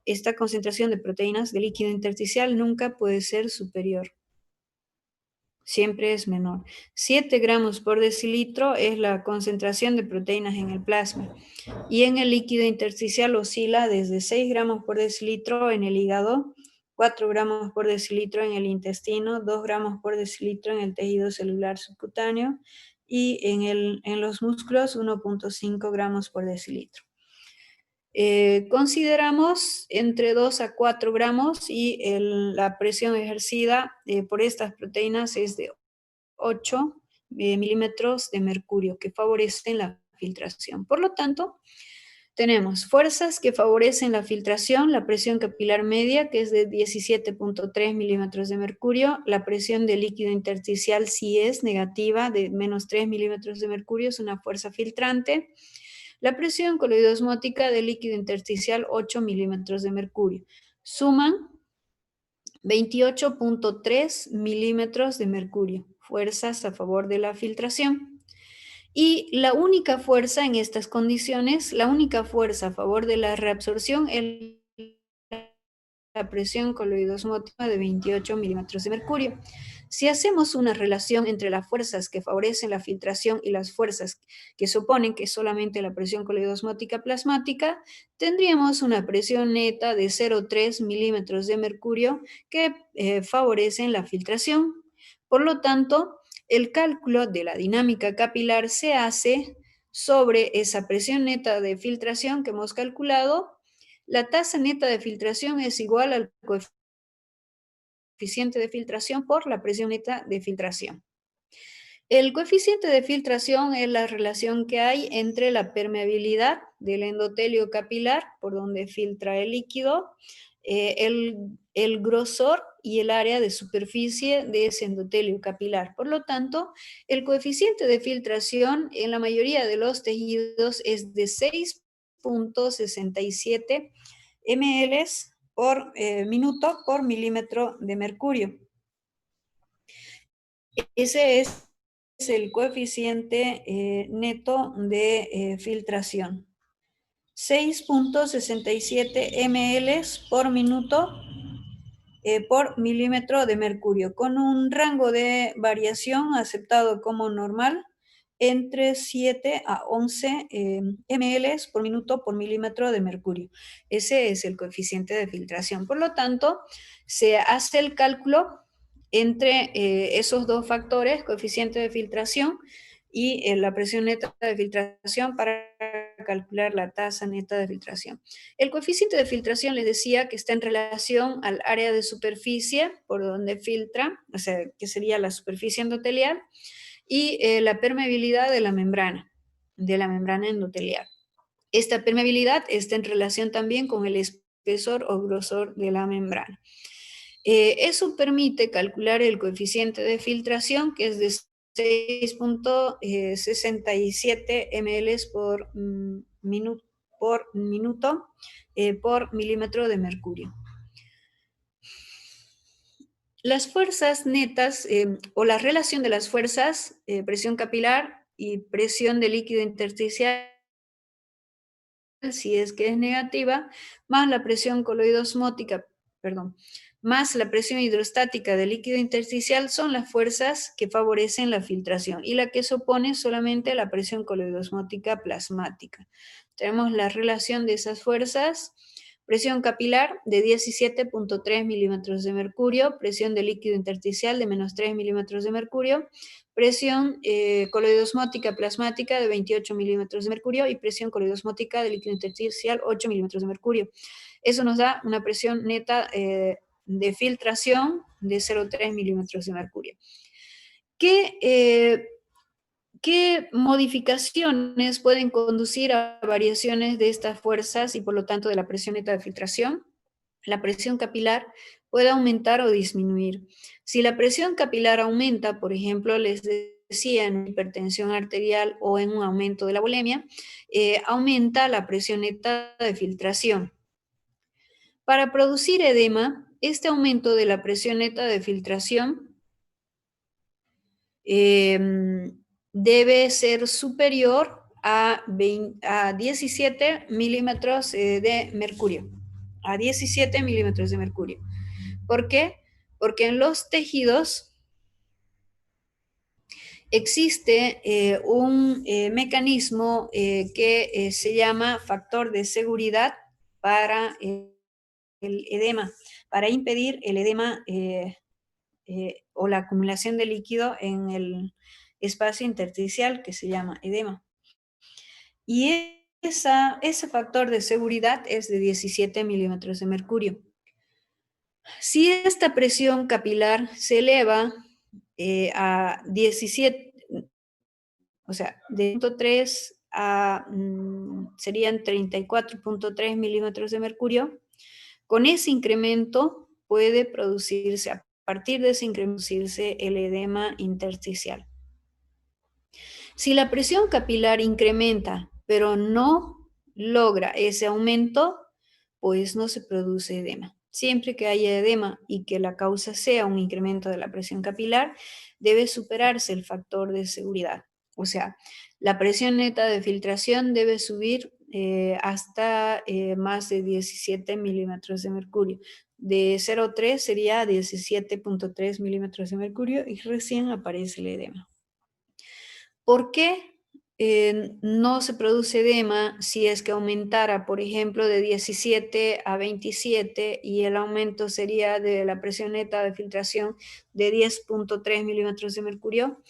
Esta concentración de proteínas de líquido intersticial nunca puede ser superior. Siempre es menor. 7 gramos por decilitro es la concentración de proteínas en el plasma. Y en el líquido intersticial oscila desde 6 gramos por decilitro en el hígado, 4 gramos por decilitro en el intestino, 2 gramos por decilitro en el tejido celular subcutáneo y en los músculos 1.5 gramos por decilitro. Consideramos entre 2 a 4 gramos y la presión ejercida por estas proteínas es de 8 milímetros de mercurio que favorecen la filtración. Por lo tanto, tenemos fuerzas que favorecen la filtración, la presión capilar media, que es de 17.3 milímetros de mercurio, la presión del líquido intersticial, si es negativa, de menos 3 milímetros de mercurio, es una fuerza filtrante, la presión coloidosmótica del líquido intersticial, 8 milímetros de mercurio. Suman 28.3 milímetros de mercurio, fuerzas a favor de la filtración. Y la única fuerza en estas condiciones, la única fuerza a favor de la reabsorción es la presión coloidosmótica de 28 milímetros de mercurio. Si hacemos una relación entre las fuerzas que favorecen la filtración y las fuerzas que se oponen, que es solamente la presión coloidosmótica plasmática, tendríamos una presión neta de 0,3 milímetros de mercurio que favorecen la filtración. Por lo tanto, el cálculo de la dinámica capilar se hace sobre esa presión neta de filtración que hemos calculado. La tasa neta de filtración es igual al coeficiente de filtración por la presión neta de filtración. El coeficiente de filtración es la relación que hay entre la permeabilidad del endotelio capilar, por donde filtra el líquido, el grosor y el área de superficie de ese endotelio capilar. Por lo tanto, el coeficiente de filtración en la mayoría de los tejidos es de 6.67 ml por minuto por milímetro de mercurio. Ese es el coeficiente neto de filtración. 6.67 ml por minuto por milímetro de mercurio, con un rango de variación aceptado como normal entre 7 a 11 ml por minuto por milímetro de mercurio. Ese es el coeficiente de filtración. Por lo tanto, se hace el cálculo entre esos dos factores, coeficiente de filtración y la presión neta de filtración para calcular la tasa neta de filtración. El coeficiente de filtración les decía que está en relación al área de superficie por donde filtra, o sea, que sería la superficie endotelial, y la permeabilidad de la membrana endotelial. Esta permeabilidad está en relación también con el espesor o grosor de la membrana. Eso permite calcular el coeficiente de filtración, que es de 6.67 ml por minuto por minuto por milímetro de mercurio. Las fuerzas netas o la relación de las fuerzas, presión capilar y presión de líquido intersticial, si es que es negativa, más la presión coloidosmótica, perdón, más la presión hidrostática del líquido intersticial son las fuerzas que favorecen la filtración y la que se opone solamente a la presión coloidosmótica plasmática. Tenemos la relación de esas fuerzas: presión capilar de 17.3 milímetros de mercurio, presión de líquido intersticial de menos 3 milímetros de mercurio, presión coloidosmótica plasmática de 28 milímetros de mercurio y presión coloidosmótica de líquido intersticial 8 milímetros de mercurio. Eso nos da una presión neta de filtración de 0,3 milímetros de mercurio. ¿Qué modificaciones pueden conducir a variaciones de estas fuerzas y por lo tanto de la presión neta de filtración? La presión capilar puede aumentar o disminuir. Si la presión capilar aumenta, por ejemplo, les decía, en hipertensión arterial o en un aumento de la bulimia, aumenta la presión neta de filtración. Para producir edema, este aumento de la presión neta de filtración debe ser superior a 17 milímetros de mercurio. A 17 milímetros de mercurio. ¿Por qué? Porque en los tejidos existe un mecanismo que se llama factor de seguridad para el edema, para impedir el edema o la acumulación de líquido en el espacio intersticial que se llama edema. Y ese factor de seguridad es de 17 milímetros de mercurio. Si esta presión capilar se eleva a 17, o sea, de 0.3 a serían 34.3 milímetros de mercurio, con ese incremento puede producirse, a partir de ese incremento, producirse el edema intersticial. Si la presión capilar incrementa, pero no logra ese aumento, pues no se produce edema. Siempre que haya edema y que la causa sea un incremento de la presión capilar, debe superarse el factor de seguridad. O sea, la presión neta de filtración debe subir hasta más de 17 milímetros de mercurio. De 0,3 sería 17.3 milímetros de mercurio y recién aparece el edema. ¿Por qué no se produce edema si es que aumentara, por ejemplo, de 17 a 27 y el aumento sería de la presión neta de filtración de 10.3 milímetros de mercurio?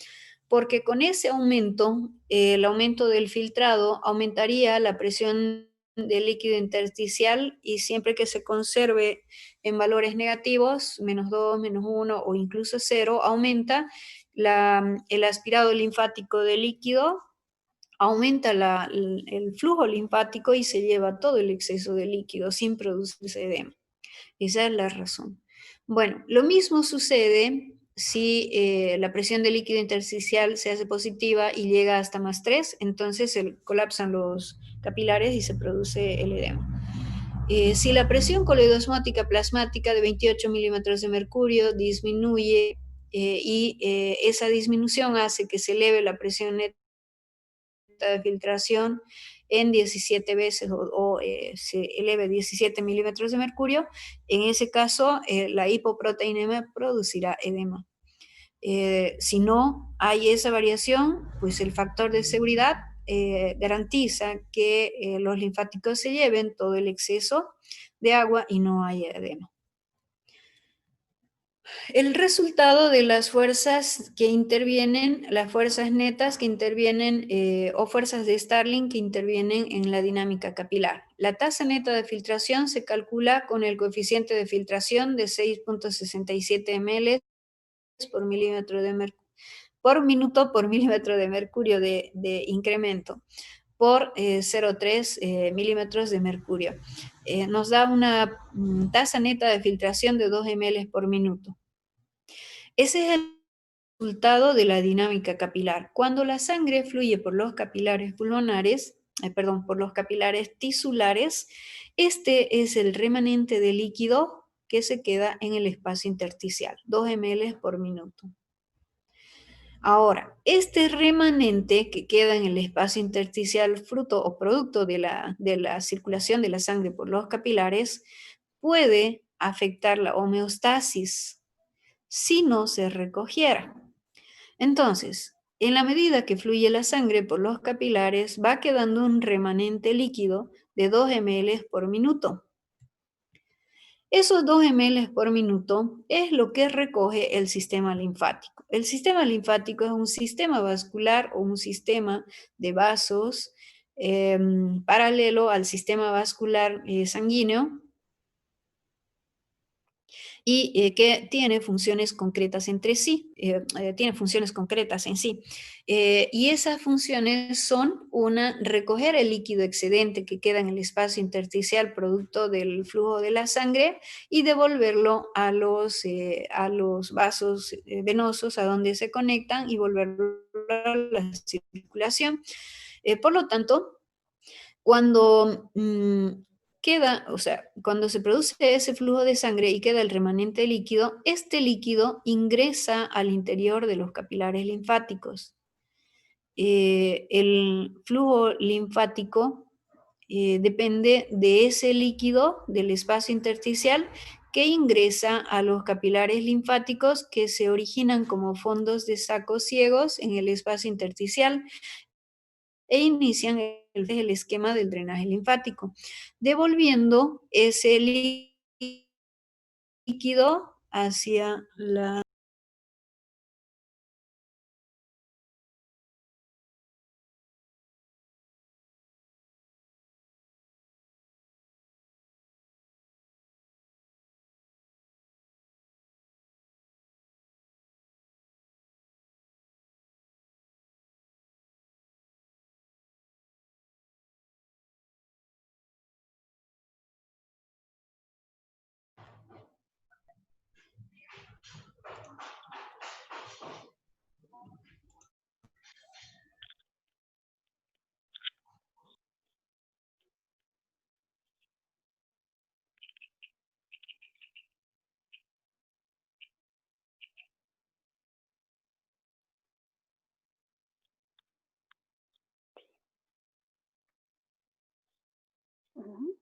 Porque con ese aumento, el aumento del filtrado, aumentaría la presión del líquido intersticial y siempre que se conserve en valores negativos, menos 2, menos 1 o incluso 0, aumenta el aspirado linfático del líquido, aumenta el flujo linfático y se lleva todo el exceso de líquido sin producirse edema. Esa es la razón. Bueno, lo mismo sucede si la presión de líquido intersticial se hace positiva y llega hasta más 3, entonces se colapsan los capilares y se produce el edema. Si la presión coloidosmótica plasmática de 28 milímetros de mercurio disminuye y esa disminución hace que se eleve la presión neta de filtración en 17 veces o se eleve 17 milímetros de mercurio, en ese caso la hipoproteinemia producirá edema. Si no hay esa variación, pues el factor de seguridad garantiza que los linfáticos se lleven todo el exceso de agua y no haya edema. El resultado de las fuerzas que intervienen, las fuerzas netas que intervienen o fuerzas de Starling que intervienen en la dinámica capilar. La tasa neta de filtración se calcula con el coeficiente de filtración de 6.67 ml por milímetro de mercurio por minuto por milímetro de mercurio de incremento por 0,3 milímetros de mercurio. Nos da una tasa neta de filtración de 2 ml por minuto. Ese es el resultado de la dinámica capilar. Cuando la sangre fluye por los capilares pulmonares, por los capilares tisulares, este es el remanente de líquido que se queda en el espacio intersticial, 2 ml por minuto. Ahora, este remanente que queda en el espacio intersticial, fruto o producto de la circulación de la sangre por los capilares, puede afectar la homeostasis si no se recogiera. Entonces, en la medida que fluye la sangre por los capilares, va quedando un remanente líquido de 2 ml por minuto. Esos 2 ml por minuto es lo que recoge el sistema linfático. El sistema linfático es un sistema vascular o un sistema de vasos paralelo al sistema vascular sanguíneo y que tiene funciones concretas entre sí, tiene funciones concretas en sí. Y esas funciones son una, recoger el líquido excedente que queda en el espacio intersticial producto del flujo de la sangre y devolverlo a los vasos venosos a donde se conectan y volverlo a la circulación. Por lo tanto, cuando o sea, cuando se produce ese flujo de sangre y queda el remanente líquido, este líquido ingresa al interior de los capilares linfáticos. El flujo linfático depende de ese líquido del espacio intersticial que ingresa a los capilares linfáticos que se originan como fondos de sacos ciegos en el espacio intersticial e inician el esquema del drenaje linfático, devolviendo ese líquido hacia la... Ujú.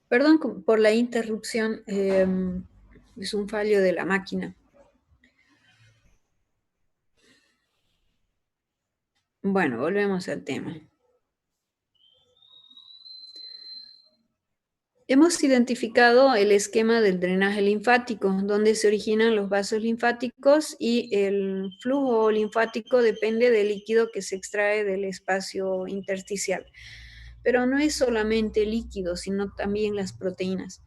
Perdón por la interrupción, es un fallo de la máquina. Bueno, volvemos al tema. Hemos identificado el esquema del drenaje linfático, donde se originan los vasos linfáticos y el flujo linfático depende del líquido que se extrae del espacio intersticial. Pero no es solamente líquido, sino también las proteínas.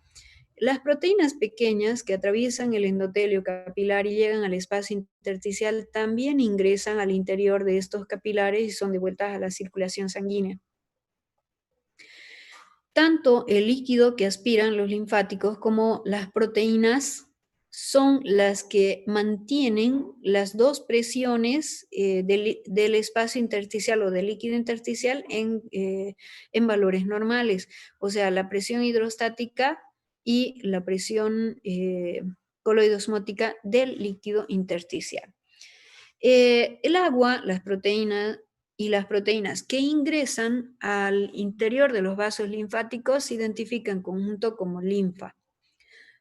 Las proteínas pequeñas que atraviesan el endotelio capilar y llegan al espacio intersticial también ingresan al interior de estos capilares y son devueltas a la circulación sanguínea. Tanto el líquido que aspiran los linfáticos como las proteínas son las que mantienen las dos presiones del espacio intersticial o del líquido intersticial en valores normales, o sea, la presión hidrostática y la presión coloidosmótica del líquido intersticial. El agua, las proteínas y las proteínas que ingresan al interior de los vasos linfáticos se identifican en conjunto como linfa.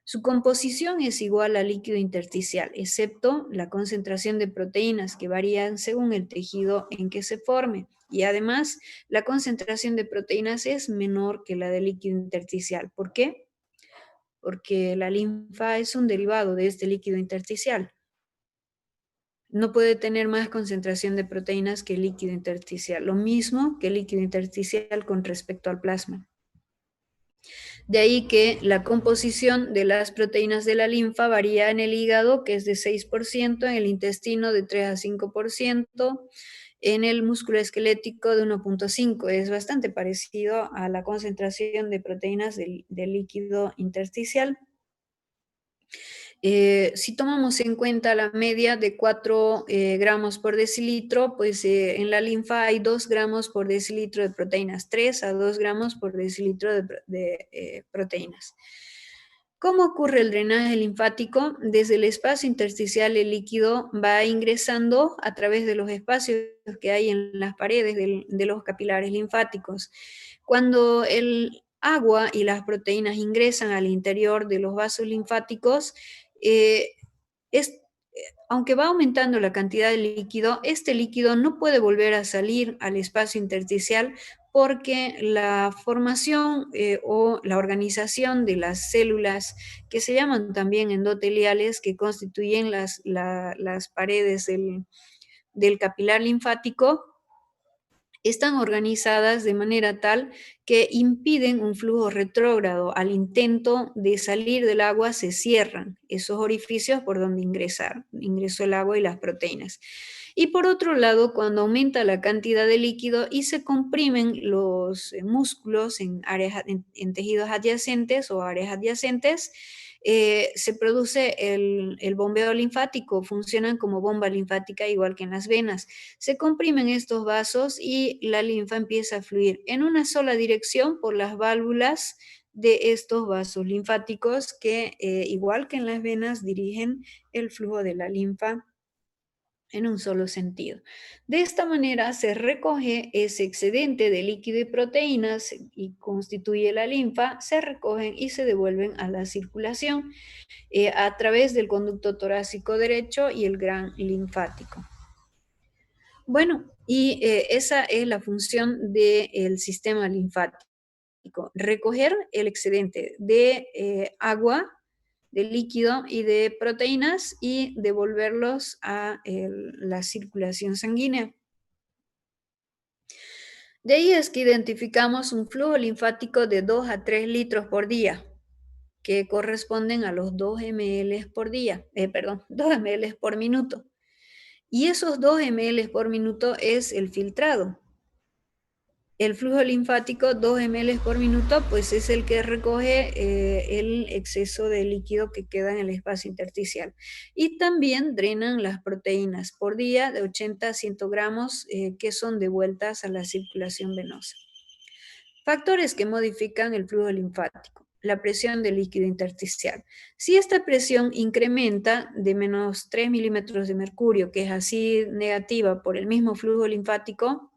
Su composición es igual al líquido intersticial, excepto la concentración de proteínas que varían según el tejido en que se forme. Y además, la concentración de proteínas es menor que la del líquido intersticial. ¿Por qué? Porque la linfa es un derivado de este líquido intersticial. No puede tener más concentración de proteínas que el líquido intersticial, lo mismo que el líquido intersticial con respecto al plasma. De ahí que la composición de las proteínas de la linfa varía en el hígado, que es de 6%, en el intestino de 3 a 5%, en el músculo esquelético de 1,5. Es bastante parecido a la concentración de proteínas del líquido intersticial. Si tomamos en cuenta la media de 4 gramos por decilitro, pues en la linfa hay 2 gramos por decilitro de proteínas, 3 a 2 gramos por decilitro de proteínas. ¿Cómo ocurre el drenaje linfático? Desde el espacio intersticial el líquido va ingresando a través de los espacios que hay en las paredes de los capilares linfáticos. Cuando el agua y las proteínas ingresan al interior de los vasos linfáticos, eh, es, aunque va aumentando la cantidad de líquido, este líquido no puede volver a salir al espacio intersticial porque la formación o la organización de las células, que se llaman también endoteliales, que constituyen las paredes del capilar linfático, están organizadas de manera tal que impiden un flujo retrógrado. Al intento de salir del agua se cierran esos orificios por donde ingresó el agua y las proteínas. Y por otro lado, cuando aumenta la cantidad de líquido y se comprimen los músculos en tejidos adyacentes o áreas adyacentes, se produce el bombeo linfático, funcionan como bomba linfática igual que en las venas. Se comprimen estos vasos y la linfa empieza a fluir en una sola dirección por las válvulas de estos vasos linfáticos que, igual que en las venas, dirigen el flujo de la linfa en un solo sentido. De esta manera se recoge ese excedente de líquido y proteínas y constituye la linfa, se recogen y se devuelven a la circulación a través del conducto torácico derecho y el gran linfático. Bueno, y esa es la función del sistema linfático, recoger el excedente de agua, de líquido y de proteínas y devolverlos a la circulación sanguínea. De ahí es que identificamos un flujo linfático de 2 a 3 litros por día, que corresponden a los 2 ml por día, 2 ml por minuto. Y esos 2 ml por minuto es el filtrado. El flujo linfático, 2 ml por minuto, pues es el que recoge el exceso de líquido que queda en el espacio intersticial. Y también drenan las proteínas por día de 80 a 100 gramos que son devueltas a la circulación venosa. Factores que modifican el flujo linfático. La presión del líquido intersticial. Si esta presión incrementa de menos 3 milímetros de mercurio, que es así negativa por el mismo flujo linfático,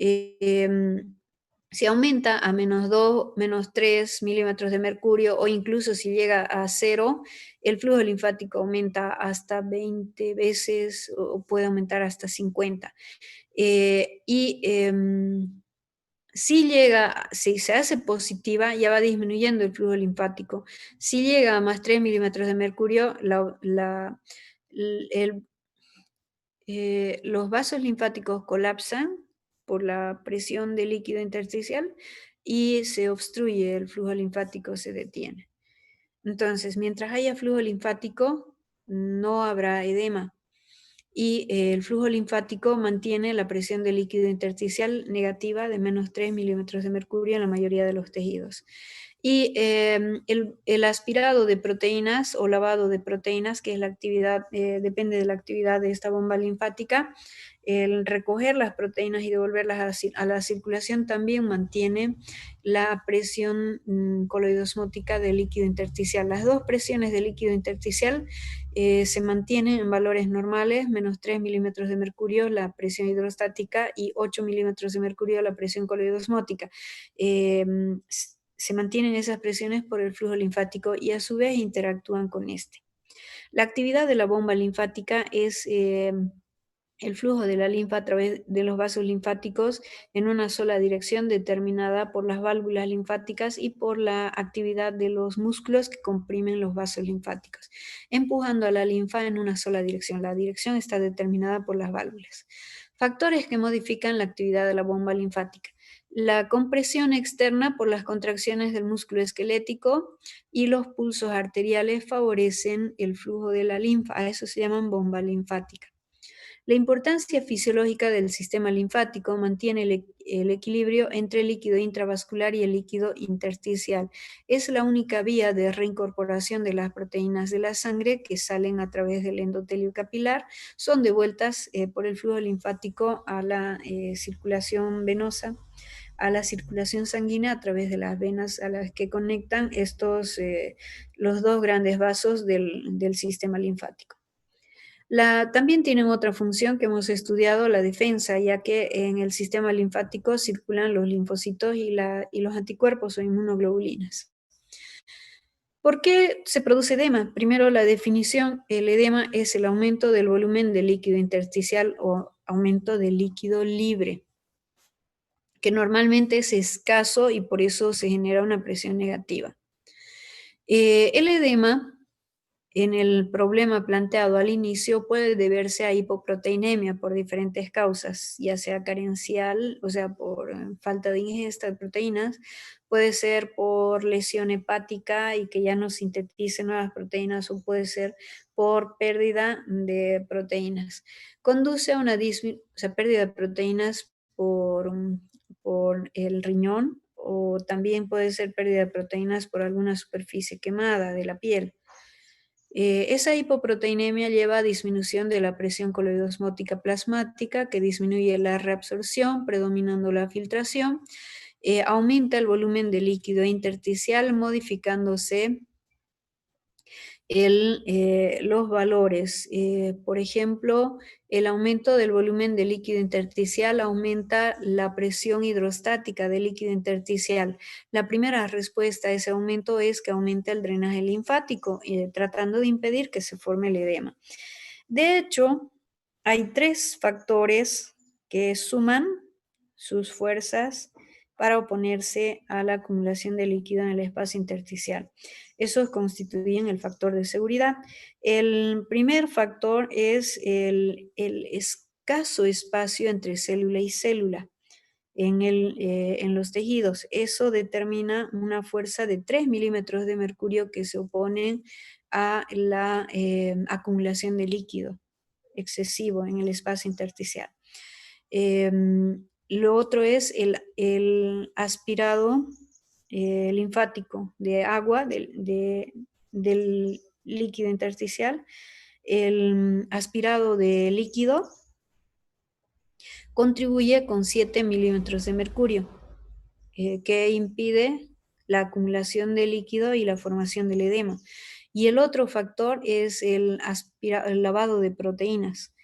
si aumenta a menos 2, menos 3 milímetros de mercurio o incluso si llega a 0, el flujo linfático aumenta hasta 20 veces o puede aumentar hasta 50. Si se hace positiva, ya va disminuyendo el flujo linfático. Si llega a más 3 milímetros de mercurio, los vasos linfáticos colapsan por la presión del líquido intersticial y se obstruye el flujo linfático, se detiene. Entonces, mientras haya flujo linfático, no habrá edema. Y el flujo linfático mantiene la presión del líquido intersticial negativa de menos 3 milímetros de mercurio en la mayoría de los tejidos. Y el aspirado de proteínas o lavado de proteínas, que es la actividad, depende de la actividad de esta bomba linfática, el recoger las proteínas y devolverlas a la circulación también mantiene la presión coloidosmótica del líquido intersticial. Las dos presiones del líquido intersticial se mantienen en valores normales, menos 3 milímetros de mercurio la presión hidrostática y 8 milímetros de mercurio la presión coloidosmótica. Se mantienen esas presiones por el flujo linfático y a su vez interactúan con este. La actividad de la bomba linfática es el flujo de la linfa a través de los vasos linfáticos en una sola dirección determinada por las válvulas linfáticas y por la actividad de los músculos que comprimen los vasos linfáticos, empujando a la linfa en una sola dirección. La dirección está determinada por las válvulas. Factores que modifican la actividad de la bomba linfática. La compresión externa por las contracciones del músculo esquelético y los pulsos arteriales favorecen el flujo de la linfa, a eso se llaman bomba linfática. La importancia fisiológica del sistema linfático mantiene el equilibrio entre el líquido intravascular y el líquido intersticial. Es la única vía de reincorporación de las proteínas de la sangre que salen a través del endotelio capilar, son devueltas por el flujo linfático a la circulación venosa, a la circulación sanguínea a través de las venas a las que conectan los dos grandes vasos del sistema linfático. También tienen otra función que hemos estudiado, la defensa, ya que en el sistema linfático circulan los linfocitos y los anticuerpos o inmunoglobulinas. ¿Por qué se produce edema? Primero, la definición, el edema es el aumento del volumen del líquido intersticial o aumento del líquido libre, que normalmente es escaso y por eso se genera una presión negativa. El edema, en el problema planteado al inicio, puede deberse a hipoproteinemia por diferentes causas, ya sea carencial, o sea, por falta de ingesta de proteínas, puede ser por lesión hepática y que ya no sinteticen nuevas proteínas, o puede ser por pérdida de proteínas. Conduce a una pérdida de proteínas por el riñón, o también puede ser pérdida de proteínas por alguna superficie quemada de la piel. Esa hipoproteinemia lleva a disminución de la presión coloidosmótica plasmática, que disminuye la reabsorción, predominando la filtración. Aumenta el volumen de líquido intersticial, modificándose los valores. Por ejemplo, el aumento del volumen de líquido intersticial aumenta la presión hidrostática del líquido intersticial. La primera respuesta a ese aumento es que aumenta el drenaje linfático, tratando de impedir que se forme el edema. De hecho, hay 3 factores que suman sus fuerzas para oponerse a la acumulación de líquido en el espacio intersticial. Esos constituyen el factor de seguridad. El primer factor es el escaso espacio entre célula y célula en los tejidos. Eso determina una fuerza de 3 milímetros de mercurio que se oponen a la acumulación de líquido excesivo en el espacio intersticial. Lo otro es el aspirado linfático de agua del líquido intersticial. El aspirado de líquido contribuye con 7 milímetros de mercurio, que impide la acumulación de líquido y la formación del edema. Y el otro factor es el lavado de proteínas.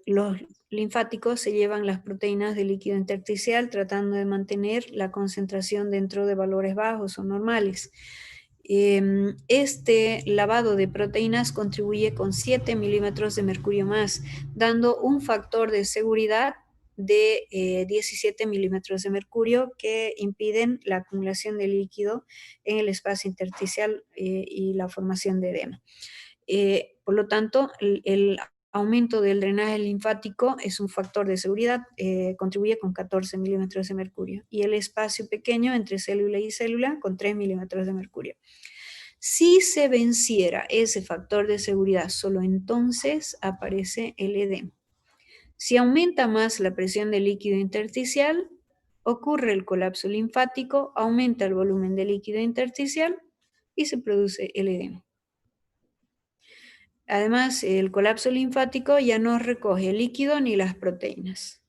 Los linfáticos se llevan las proteínas del líquido intersticial tratando de mantener la concentración dentro de valores bajos o normales. Este lavado de proteínas contribuye con 7 milímetros de mercurio más, dando un factor de seguridad de 17 milímetros de mercurio que impiden la acumulación de líquido en el espacio intersticial y la formación de edema. Por lo tanto, el aumento del drenaje linfático es un factor de seguridad, contribuye con 14 milímetros de mercurio, y el espacio pequeño entre célula y célula con 3 milímetros de mercurio. Si se venciera ese factor de seguridad, solo entonces aparece el edema. Si aumenta más la presión del líquido intersticial, ocurre el colapso linfático, aumenta el volumen de líquido intersticial y se produce el edema. Además, el colapso linfático ya no recoge el líquido ni las proteínas.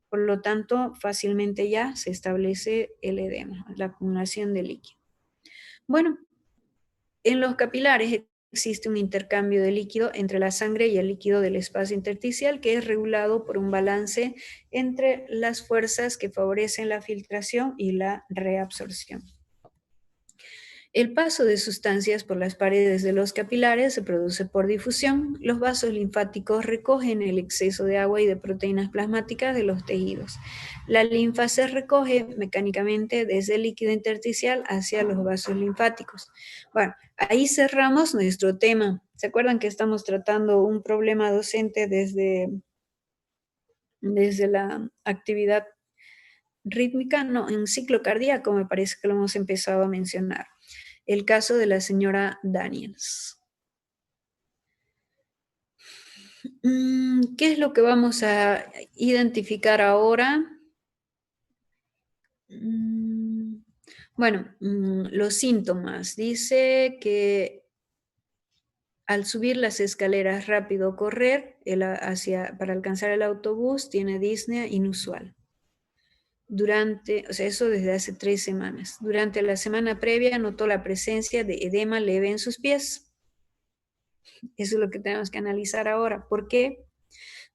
Por lo tanto, fácilmente ya se establece el edema, la acumulación de líquido. Bueno, en los capilares existe un intercambio de líquido entre la sangre y el líquido del espacio intersticial, que es regulado por un balance entre las fuerzas que favorecen la filtración y la reabsorción. El paso de sustancias por las paredes de los capilares se produce por difusión. Los vasos linfáticos recogen el exceso de agua y de proteínas plasmáticas de los tejidos. La linfa se recoge mecánicamente desde el líquido intersticial hacia los vasos linfáticos. Bueno, ahí cerramos nuestro tema. ¿Se acuerdan que estamos tratando un problema docente desde la actividad rítmica, no, en ciclo cardíaco me parece que lo hemos empezado a mencionar. El caso de la señora Daniels. ¿Qué es lo que vamos a identificar ahora? Bueno, los síntomas. Dice que al subir las escaleras rápido o correr para alcanzar el autobús tiene disnea inusual. O sea, eso desde hace 3 semanas. Durante la semana previa notó la presencia de edema leve en sus pies. Eso es lo que tenemos que analizar ahora. ¿Por qué?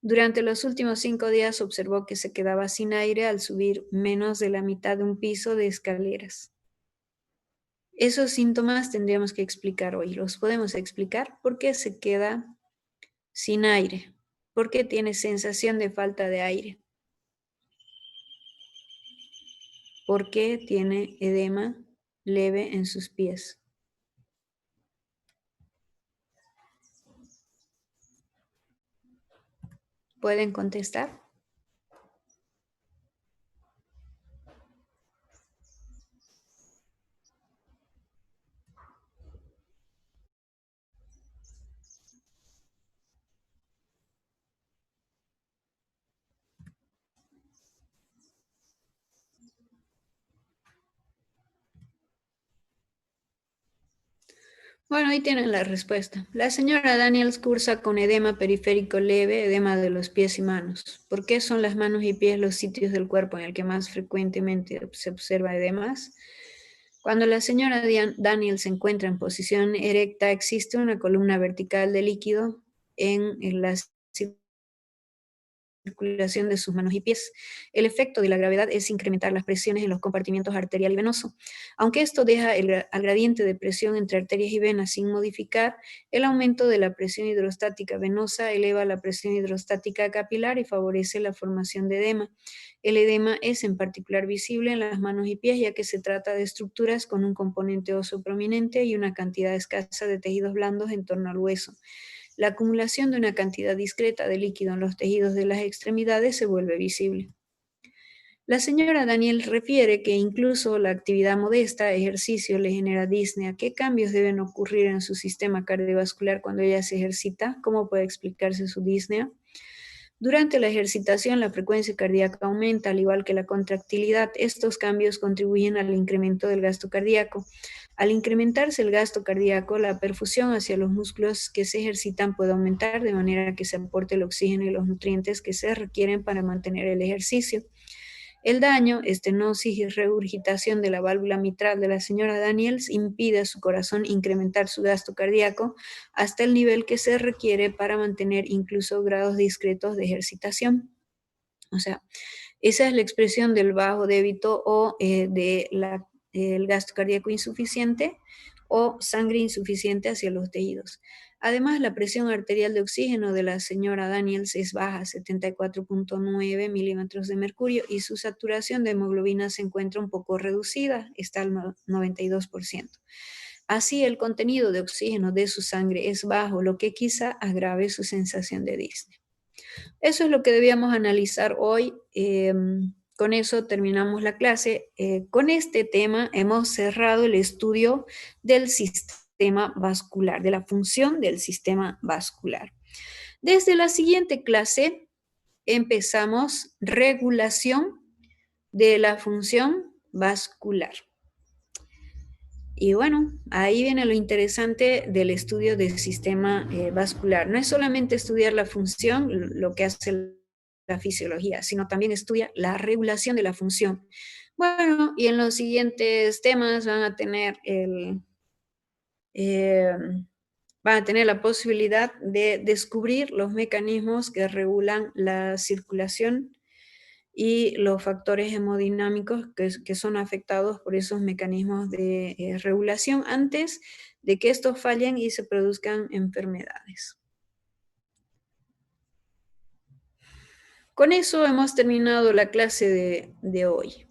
Durante los últimos 5 días observó que se quedaba sin aire al subir menos de la mitad de un piso de escaleras. Esos síntomas tendríamos que explicar hoy. ¿Los podemos explicar? ¿Por qué se queda sin aire? ¿Por qué tiene sensación de falta de aire? ¿Por qué tiene edema leve en sus pies? ¿Pueden contestar? Bueno, ahí tienen la respuesta. La señora Daniels cursa con edema periférico leve, edema de los pies y manos. ¿Por qué son las manos y pies los sitios del cuerpo en el que más frecuentemente se observa edemas? Cuando la señora Daniels se encuentra en posición erecta, existe una columna vertical de líquido en la circulación de sus manos y pies. El efecto de la gravedad es incrementar las presiones en los compartimientos arterial y venoso. Aunque esto deja al gradiente de presión entre arterias y venas sin modificar, el aumento de la presión hidrostática venosa eleva la presión hidrostática capilar y favorece la formación de edema. El edema es en particular visible en las manos y pies, ya que se trata de estructuras con un componente óseo prominente y una cantidad escasa de tejidos blandos en torno al hueso. La acumulación de una cantidad discreta de líquido en los tejidos de las extremidades se vuelve visible. La señora Daniel refiere que incluso la actividad modesta, ejercicio, le genera disnea. ¿Qué cambios deben ocurrir en su sistema cardiovascular cuando ella se ejercita? ¿Cómo puede explicarse su disnea? Durante la ejercitación, la frecuencia cardíaca aumenta, al igual que la contractilidad. Estos cambios contribuyen al incremento del gasto cardíaco. Al incrementarse el gasto cardíaco, la perfusión hacia los músculos que se ejercitan puede aumentar, de manera que se aporte el oxígeno y los nutrientes que se requieren para mantener el ejercicio. El daño, estenosis y regurgitación de la válvula mitral de la señora Daniels impide a su corazón incrementar su gasto cardíaco hasta el nivel que se requiere para mantener incluso grados discretos de ejercitación. O sea, esa es la expresión del bajo débito o el gasto cardíaco insuficiente o sangre insuficiente hacia los tejidos. Además, la presión arterial de oxígeno de la señora Daniels es baja, 74.9 milímetros de mercurio, y su saturación de hemoglobina se encuentra un poco reducida, está al 92%. Así, el contenido de oxígeno de su sangre es bajo, lo que quizá agrave su sensación de disnea. Eso es lo que debíamos analizar hoy. Con eso terminamos la clase. Con este tema hemos cerrado el estudio del sistema vascular, de la función del sistema vascular. Desde la siguiente clase empezamos regulación de la función vascular. Y bueno, ahí viene lo interesante del estudio del sistema vascular. No es solamente estudiar la función, lo que hace la fisiología, sino también estudia la regulación de la función. Bueno, y en los siguientes temas van a tener la posibilidad de descubrir los mecanismos que regulan la circulación y los factores hemodinámicos que son afectados por esos mecanismos de regulación antes de que estos fallen y se produzcan enfermedades. Con eso hemos terminado la clase de hoy.